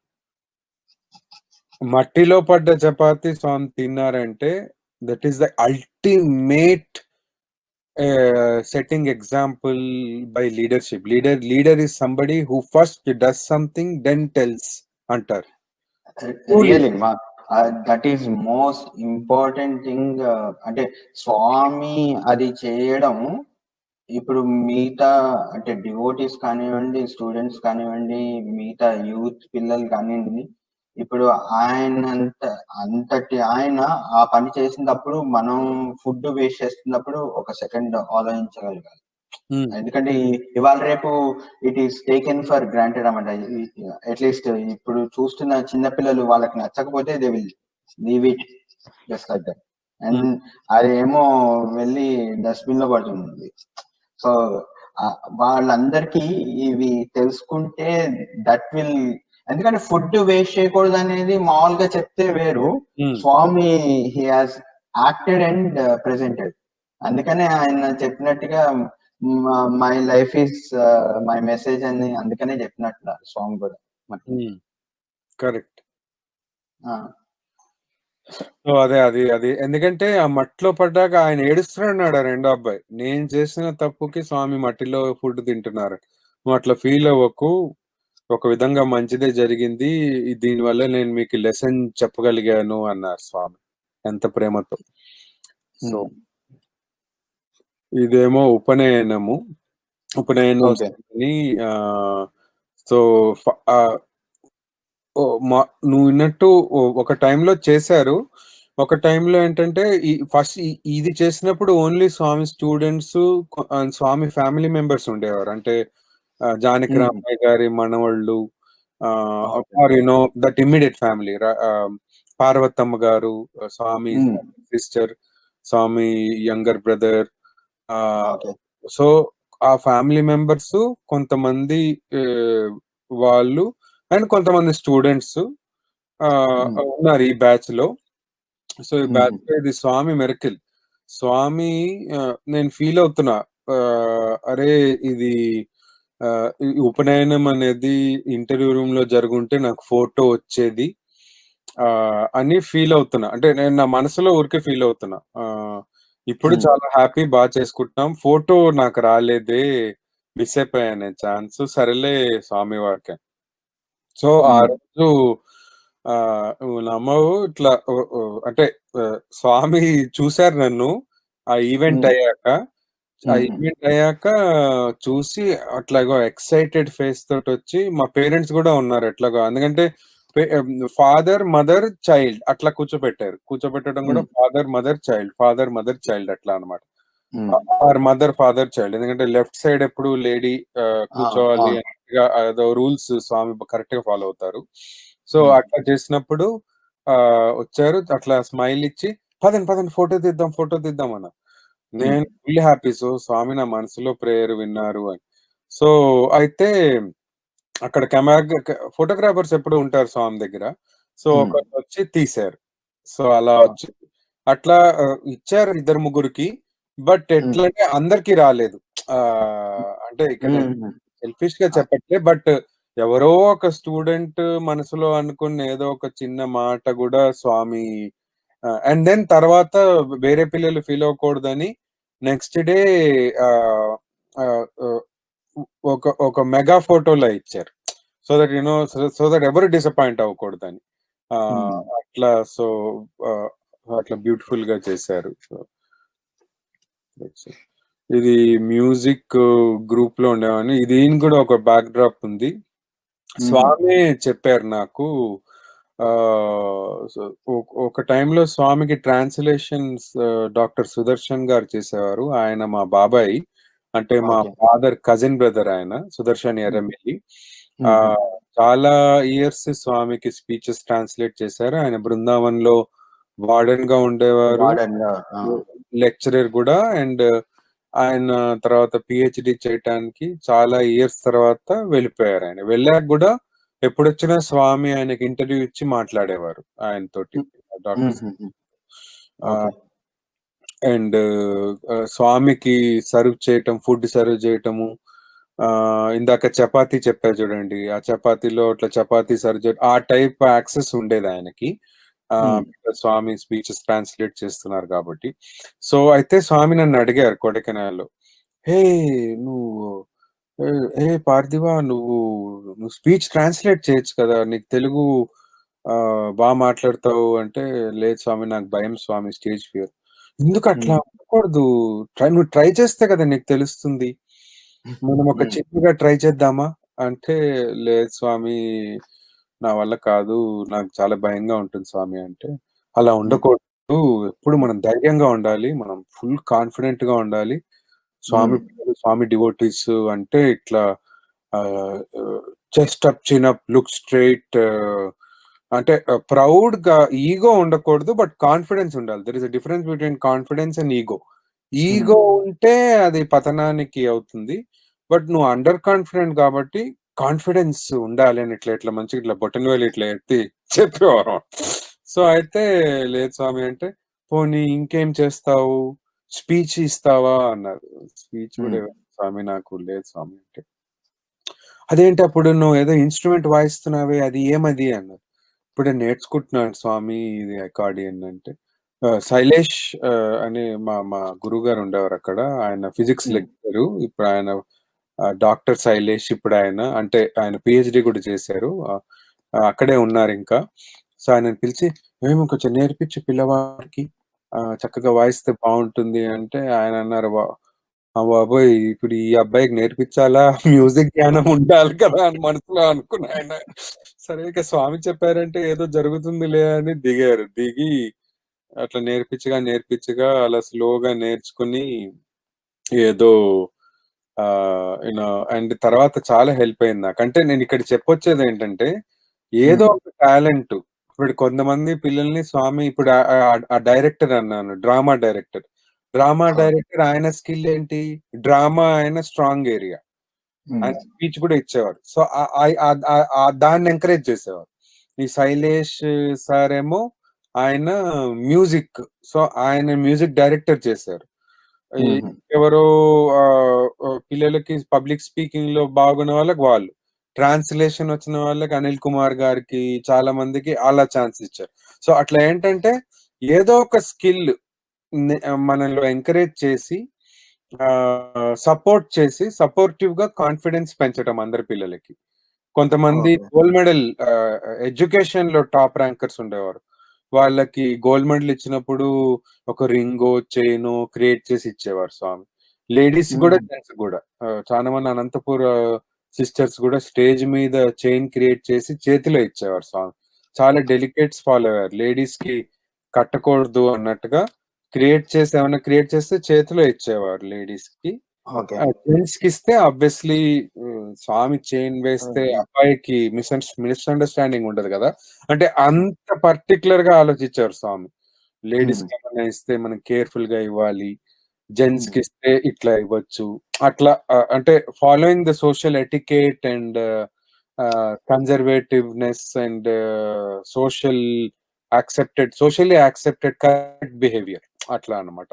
మట్టిలో పడ్డ చపాతి స్వామి తిన్నారంటే that is the ultimate setting example by leadership. Leader is somebody who first does something then tells antar. Really that is most important thing. అంటే స్వామి అది చేయడం, ఇప్పుడు మిగతా అంటే డివోటీస్ కానివ్వండి, స్టూడెంట్స్ కానివ్వండి, మిగతా యూత్ పిల్లలు కానివ్వండి, ఇప్పుడు అంతటి ఆయన ఆ పని చేసినప్పుడు మనం ఫుడ్ వేస్ట్ చేస్తున్నప్పుడు ఒక సెకండ్ ఆలోచించగలగాలి. ఎందుకంటే ఇవాళ రేపు it is taken for granted అన్నమాట. అట్లీస్ట్ ఇప్పుడు చూస్తున్న చిన్నపిల్లలు, వాళ్ళకి నచ్చకపోతే they will leave it just like that, and అదేమో వెళ్ళి డస్ట్బిన్ లో పడుతుంది. సో వాళ్ళందరికీ ఇవి తెలుసుకుంటే దట్ విల్, ఎందుకంటే ఫుడ్ వేస్ట్ చేయకూడదు అనేది మామూలుగా చెప్తే వేరు, Swami he has acted and presented. అందుకనే ఆయన చెప్పినట్టుగా my life is my message అని అందుకనే చెప్పినట్లు స్వామి కూడా. కరెక్ట్. సో అది ఎందుకంటే ఆ మట్టిలో పడ్డాక ఆయన ఏడుస్తున్నాడు, రెండో అబ్బాయి, నేను చేసిన తప్పుకి స్వామి మట్టిలో ఫుడ్ తింటున్నారు, నువ్వు అట్లా ఫీల్ అవ్వకు, ఒక విధంగా మంచిదే జరిగింది, దీనివల్ల నేను మీకు లెసన్ చెప్పగలిగాను అన్నారు స్వామి ఎంత ప్రేమతో. సో ఇదేమో ఉపనయనము. ఉపనయనం ఓకే. ceremony. సో, ఫ నువ్వు విన్నట్టు ఒక టైంలో చేశారు. ఒక టైంలో ఏంటంటే ఫస్ట్ ఇది చేసినప్పుడు only Swami students and Swami family members ఉండేవారు. అంటే జానకి రామయ్య గారి మనవళ్ళు, okay. Or that immediate family. Parvathamma గారు, Swami sister, Swami younger brother. Okay. So ఆ ఫ్యామిలీ మెంబర్స్ కొంతమంది వాళ్ళు అండ్ కొంతమంది స్టూడెంట్స్ ఉన్నారు ఈ బ్యాచ్ లో. సో ఈ బ్యాచ్ లో ఇది స్వామి మెరకిల్. స్వామి నేను ఫీల్ అవుతున్నా, అరే ఇది ఈ ఉపనయనం అనేది ఇంటర్వ్యూ రూమ్ లో జరుగుంటే నాకు ఫోటో వచ్చేది అని ఫీల్ అవుతున్నా. అంటే నేను నా మనసులో ఊరికే ఫీల్ అవుతున్నా. ఇప్పుడు చాలా హ్యాపీ, బాగా చేసుకుంటున్నాం. ఫోటో నాకు రాలేదే, మిస్ అయిపోయానే ఛాన్స్. సరేలే స్వామి వారికే. సో ఆ రోజు నువ్వు నమ్మవు, ఇట్లా అంటే స్వామి చూశారు నన్ను ఆ ఈవెంట్ అయ్యాక. ఆ ఈవెంట్ అయ్యాక చూసి అట్లాగో ఎక్సైటెడ్ ఫేస్ తోటి వచ్చి, మా పేరెంట్స్ కూడా ఉన్నారు ఎట్లాగో. ఎందుకంటే ఫాదర్ మదర్ చైల్డ్ అట్లా కూర్చోబెట్టడం కూడా ఫాదర్ మదర్ చైల్డ్ అట్లా అనమాట. Or mother father child. ఎందుకంటే లెఫ్ట్ సైడ్ ఎప్పుడు లేడీ కూర్చోవాలి అన్నట్టుగా ఏదో రూల్స్ స్వామి కరెక్ట్ గా ఫాలో అవుతారు. సో అట్లా చేసినప్పుడు వచ్చారు, అట్లా స్మైల్ ఇచ్చి పదండి ఫోటో తీద్దాం అన్న. నేను ఫుల్ హ్యాపీ. సో స్వామి నా మనసులో ప్రేయర్ విన్నారు అని. సో అయితే అక్కడ ఫోటోగ్రాఫర్స్ ఎప్పుడు ఉంటారు స్వామి దగ్గర. సో ఒకరు వచ్చి తీశారు. సో అలా వచ్చి అట్లా ఇచ్చారు 2-3కి. బట్ ఎట్లా అంటే అందరికి రాలేదు. అంటే ఇక్కడ సెల్ఫిష్ గా చెప్పట్లే, బట్ ఎవరో ఒక స్టూడెంట్ మనసులో అనుకున్న ఏదో ఒక చిన్న మాట కూడా స్వామి అండ్ దెన్ తర్వాత వేరే పిల్లలు ఫీల్ అవ్వకూడదని నెక్స్ట్ డే ఒక మెగా ఫోటోలో ఇచ్చారు. సో దట్ సో దట్ ఎవరు డిసప్పాయింట్ అవ్వకూడదని. అట్లా సో అట్లా బ్యూటిఫుల్ గా చేశారు. ఇది మ్యూజిక్ గ్రూప్ లో ఉండేవాడిని. దీని కూడా ఒక బ్యాక్ డ్రాప్ ఉంది. స్వామి చెప్పారు నాకు, ఒక టైంలో స్వామికి ట్రాన్స్లేషన్స్ డాక్టర్ సుదర్శన్ గారు చేసేవారు. ఆయన మా బాబాయ్, అంటే మా ఫాదర్ కజిన్ బ్రదర్ ఆయన, సుదర్శన్ ఎర్రమిల్లి. చాలా ఇయర్స్ స్వామికి స్పీచెస్ ట్రాన్స్లేట్ చేశారు. ఆయన బృందావన్ లో వార్డెన్ గా ఉండేవారు, లెక్చరర్ కూడా. అండ్ ఆయన తర్వాత పిహెచ్డి చేయటానికి చాలా ఇయర్స్ తర్వాత వెళ్ళిపోయారు. ఆయన వెళ్ళాక కూడా ఎప్పుడొచ్చినా స్వామి ఆయనకి ఇంటర్వ్యూ ఇచ్చి మాట్లాడేవారు ఆయనతోటి డాక్టర్. అండ్ స్వామికి ఫుడ్ సర్వ్ చేయటము. ఇందాక చపాతీ చెప్పా చూడండి, ఆ చపాతీలో అట్లా చపాతీ సర్వ్ ఆ టైప్ యాక్సెస్ ఉండేది ఆయనకి. స్వామి స్పీచెస్ ట్రాన్స్లేట్ చేస్తున్నారు కాబట్టి. సో అయితే స్వామి నన్ను అడిగారు కొడైకెనాల్లో, హే పార్థివ, నువ్వు స్పీచ్ ట్రాన్స్లేట్ చేయొచ్చు కదా, నీకు తెలుగు బాగా మాట్లాడతావు అంటే, లేదు స్వామి నాకు భయం స్వామి, స్టేజ్ ఫియర్. ఎందుకు అట్లా ఉండకూడదు, నువ్వు ట్రై చేస్తే కదా నీకు తెలుస్తుంది, మనం ఒక చిన్నగా ట్రై చేద్దామా అంటే, లేదు స్వామి నా వల్ల కాదు, నాకు చాలా భయంగా ఉంటుంది స్వామి అంటే. అలా ఉండకూడదు, ఎప్పుడు మనం ధైర్యంగా ఉండాలి, మనం ఫుల్ కాన్ఫిడెంట్ గా ఉండాలి. స్వామి డివోటీస్ అంటే ఇట్లా chest up, chin up, look straight, అంటే ప్రౌడ్ గా, ఈగో ఉండకూడదు, బట్ కాన్ఫిడెన్స్ ఉండాలి. There is a difference between confidence and ego. Ego ఉంటే అది పతనానికి అవుతుంది. బట్ నువ్వు అండర్ కాన్ఫిడెంట్ కాబట్టి కాన్ఫిడెన్స్ ఉండాలి అని ఇట్లా మంచిగా ఇట్లా బొటన్ వేలు ఇట్లా ఎత్తి చెప్పేవారు. సో అయితే లేదు స్వామి అంటే, పోనీ ఇంకేం చేస్తావు, స్పీచ్ ఇస్తావా అన్నారు. స్పీచ్ కూడా స్వామి నాకు లేదు స్వామి అంటే, అదేంటి అప్పుడు నువ్వు ఏదో ఇన్స్ట్రుమెంట్ వాయిస్తున్నావే, అది ఏమది అన్నారు. ఇప్పుడే నేర్చుకుంటున్నాను స్వామి ఇది అకార్డియన్ అంటే. శైలేష్ అని మా గురువు గారు ఉండేవారు అక్కడ, ఆయన ఫిజిక్స్ లెక్చరర్. ఇప్పుడు ఆయన డాక్టర్ శైలేష్. ఇప్పుడు ఆయన అంటే ఆయన పిహెచ్డి కూడా చేశారు, అక్కడే ఉన్నారు ఇంకా. సో ఆయన పిలిచి, మేము కొంచెం నేర్పించి పిల్లవాడికి చక్కగా వాయిస్తే బాగుంటుంది అంటే, ఆయన అన్నారు, బాబోయ్ ఇప్పుడు ఈ అబ్బాయికి నేర్పించాలా, మ్యూజిక్ జ్ఞానం ఉండాలి కదా అని మనసులో అనుకున్నా. ఆయన సరే ఇక స్వామి చెప్పారంటే ఏదో జరుగుతుందిలే అని దిగారు. దిగి అట్లా నేర్పించగా అలా స్లోగా నేర్చుకుని ఏదో యూనో అండ్ తర్వాత చాలా హెల్ప్ అయింది నాకు. అంటే నేను ఇక్కడ చెప్పొచ్చేది ఏంటంటే ఏదో ఒక టాలెంట్ ఇప్పుడు కొంతమంది పిల్లల్ని స్వామి ఇప్పుడు ఆ డైరెక్టర్ అన్నాను, డ్రామా డైరెక్టర్. ఆయన స్కిల్ ఏంటి? డ్రామా ఆయన స్ట్రాంగ్ ఏరియా. ఆయన స్పీచ్ కూడా ఇచ్చేవాడు. సో దాన్ని ఎంకరేజ్ చేసేవారు. ఈ శైలేష్ సార్ ఏమో ఆయన మ్యూజిక్, సో ఆయన మ్యూజిక్ డైరెక్టర్ చేశారు. ఎవరో పిల్లలకి పబ్లిక్ స్పీకింగ్ లో బాగున్న వాళ్ళకి వాళ్ళు, ట్రాన్స్లేషన్ వచ్చిన వాళ్ళకి అనిల్ కుమార్ గారికి చాలా మందికి అలా ఛాన్స్ ఇచ్చారు. సో అట్లా ఏంటంటే ఏదో ఒక స్కిల్ మనలో ఎంకరేజ్ చేసి సపోర్ట్ చేసి సపోర్టివ్ గా కాన్ఫిడెన్స్ పెంచడం అందరి పిల్లలకి. కొంతమంది గోల్డ్ మెడల్ ఎడ్యుకేషన్ లో టాప్ ర్యాంకర్స్ ఉండేవారు, వాళ్ళకి గోల్డ్ మెడల్ ఇచ్చినప్పుడు ఒక రింగో చైన్ క్రియేట్ చేసి ఇచ్చేవారు స్వామి. లేడీస్ కూడా జెంట్స్ కూడా చాలా మంది అనంతపూర్ సిస్టర్స్ కూడా స్టేజ్ మీద చైన్ క్రియేట్ చేసి చేతిలో ఇచ్చేవారు స్వామి. చాలా డెలికేట్స్ ఫాలో అయ్యారు, లేడీస్ కి కట్టకూడదు అన్నట్టుగా ఏమైనా క్రియేట్ చేస్తే చేతిలో ఇచ్చేవారు లేడీస్ కి. జెంట్స్ కి ఇస్తే ఆబ్వియస్లీ స్వామి చైన్ వేస్తే అబ్బాయికి మిస్అండర్స్టాండింగ్ ఉండదు కదా, అంటే అంత పర్టికులర్ గా ఆలోచించారు స్వామి. లేడీస్ కి ఏమైనా ఇస్తే మనం కేర్ఫుల్ గా ఇవ్వాలి, జెంట్స్ కి ఇస్తే ఇట్లా ఇవ్వచ్చు, అట్లా అంటే following the social etiquette and conservativeness and socially accepted correct behaviour అట్లా అన్నమాట.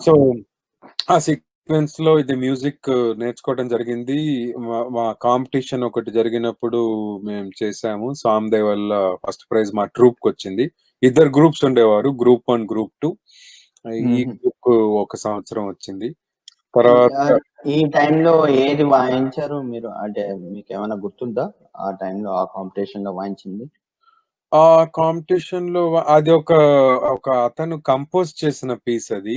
సో ఆ సీక్వెన్స్ లో ఇది మ్యూజిక్ నేర్చుకోవడం జరిగింది. మా కాంపిటీషన్ ఒకటి జరిగినప్పుడు మేము చేసాము, స్వామి దయ వల్ల ఫస్ట్ ప్రైజ్ మా ట్రూప్ కి వచ్చింది. 2 గ్రూప్స్ ఉండేవారు, గ్రూప్ 1 గ్రూప్ 2. ఈ గ్రూప్ 1 సంవత్సరం వచ్చింది. తర్వాత ఈ టైంలో ఏది వాయించారు మీరు, అంటే మీకు ఏమైనా గుర్తుందా ఆ టైంలో ఆ కాంపిటీషన్ లో వాయించింది? ఆ కాంపిటీషన్ లో అది ఒక అతను కంపోజ్ చేసిన పీస్ అది.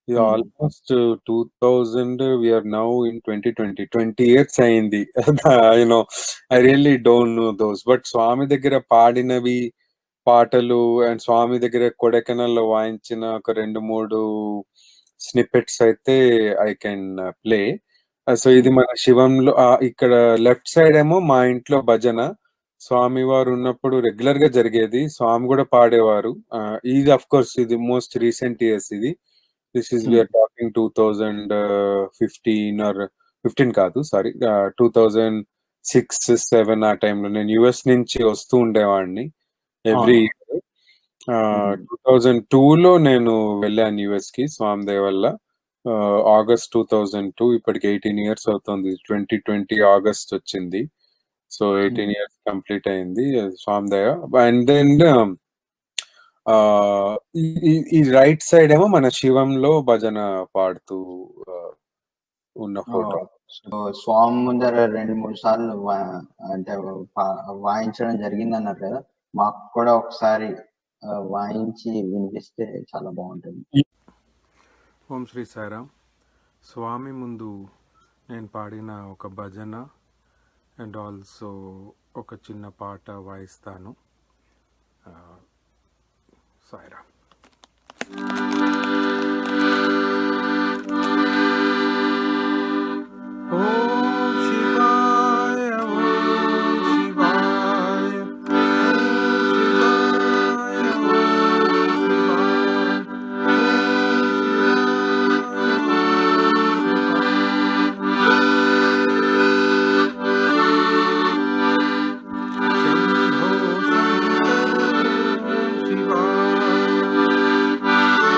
ఇది almost 2000, we're now in 2020, 20 years అయింది. I really don't know those, but Swami దగ్గర పాడినవి పాటలు అండ్ స్వామి దగ్గర కొడైకెనాల్ లో వాయించిన ఒక 2-3 స్నిప్పెట్స్ అయితే ఐ కెన్ ప్లే. సో ఇది మన శివంలో ఇక్కడ లెఫ్ట్ సైడ్ ఏమో మా ఇంట్లో భజన, స్వామి వారు ఉన్నప్పుడు రెగ్యులర్ గా జరిగేది, స్వామి కూడా పాడేవారు. ఇది అఫ్ కోర్స్ ఇది మోస్ట్ రీసెంట్ ఇయర్స్ ఇది. This is we're talking 2015 or 15 కాదు సారీ 2006-07 ఆ టైంలో నేను యుఎస్ నుంచి వస్తూ ఉండేవాడిని ఎవ్రీ ఇయర్. 2002లో నేను వెళ్ళాను యుఎస్ కి స్వామి దయ వల్ల, ఆగస్ట్ 2002. ఇప్పటికి 18 years అవుతుంది, 2020 ఆగస్ట్ వచ్చింది. సో 18 years కంప్లీట్ అయింది స్వామి దయ. అండ్ దెన్ ఈ రైట్ సైడ్ ఏమో మన శివంలో భజన పాడుతూ ఉన్న ఫోటో. సో స్వామి ముందర 2-3 సార్లు అంటే వాయించడం జరిగింది అన్నారు కదా, మాకు కూడా ఒకసారి వాయించి వినిపిస్తే చాలా బాగుంటుంది. ఓం శ్రీ సాయిరామ్. స్వామి ముందు నేను పాడిన ఒక భజన అండ్ ఆల్సో ఒక చిన్న పాట వాయిస్తాను. సాయిరామ్. శంభో శంకర శివాయ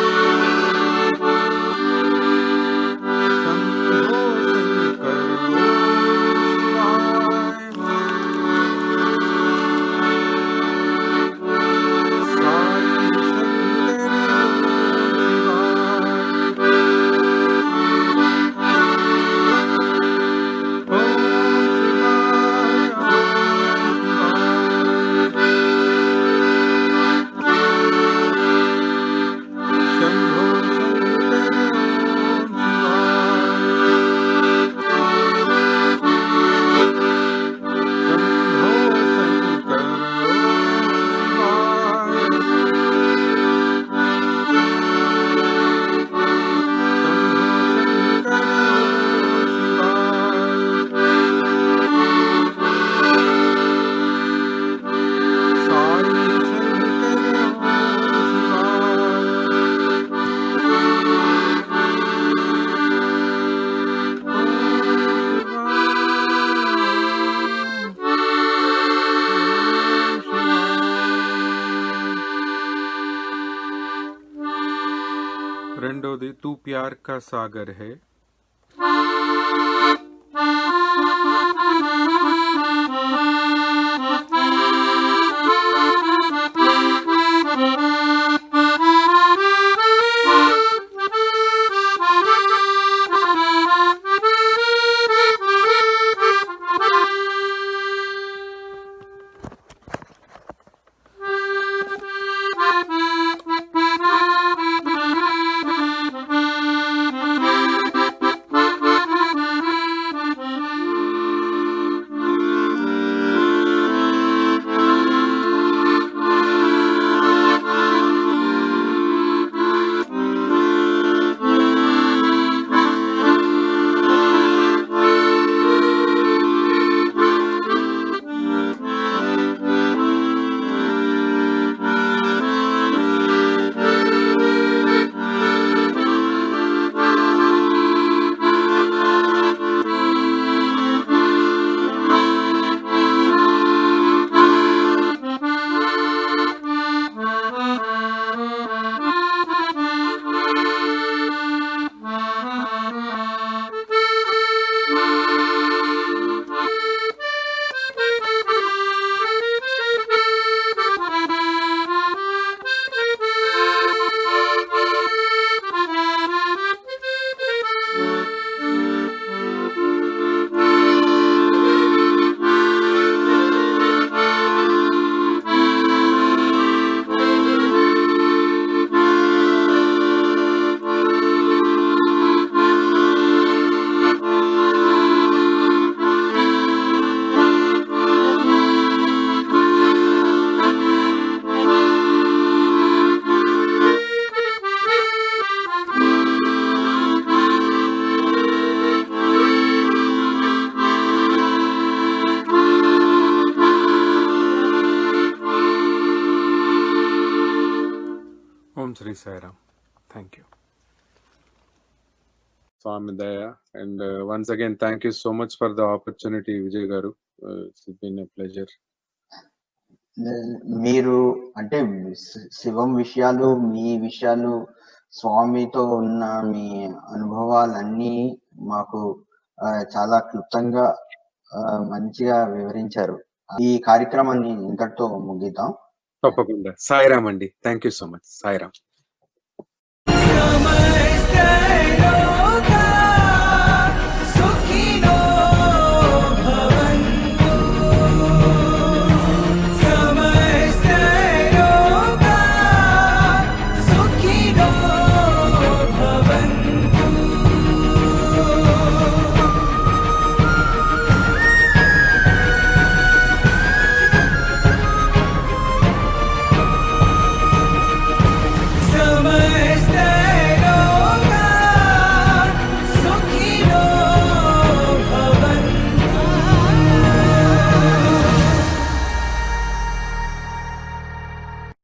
రెండోది తూ ప్యార్ కా సాగర్ హే. Om Sri Sai Ram. Thank you. Swami Daya. And once again, thank you so much for the opportunity, Vijay Garu. It's been a pleasure. మీరు అంటే శివం విషయాలు, మీ విషయాలు, స్వామితో ఉన్న మీ అనుభవాలన్నీ మాకు చాలా క్లుప్తంగా మంచిగా వివరించారు. ఈ కార్యక్రమాన్ని ఇంతటితో ముగిద్దాం. తప్పకుండా. సాయిరామ్ అండి. Thank you so much. Sairam.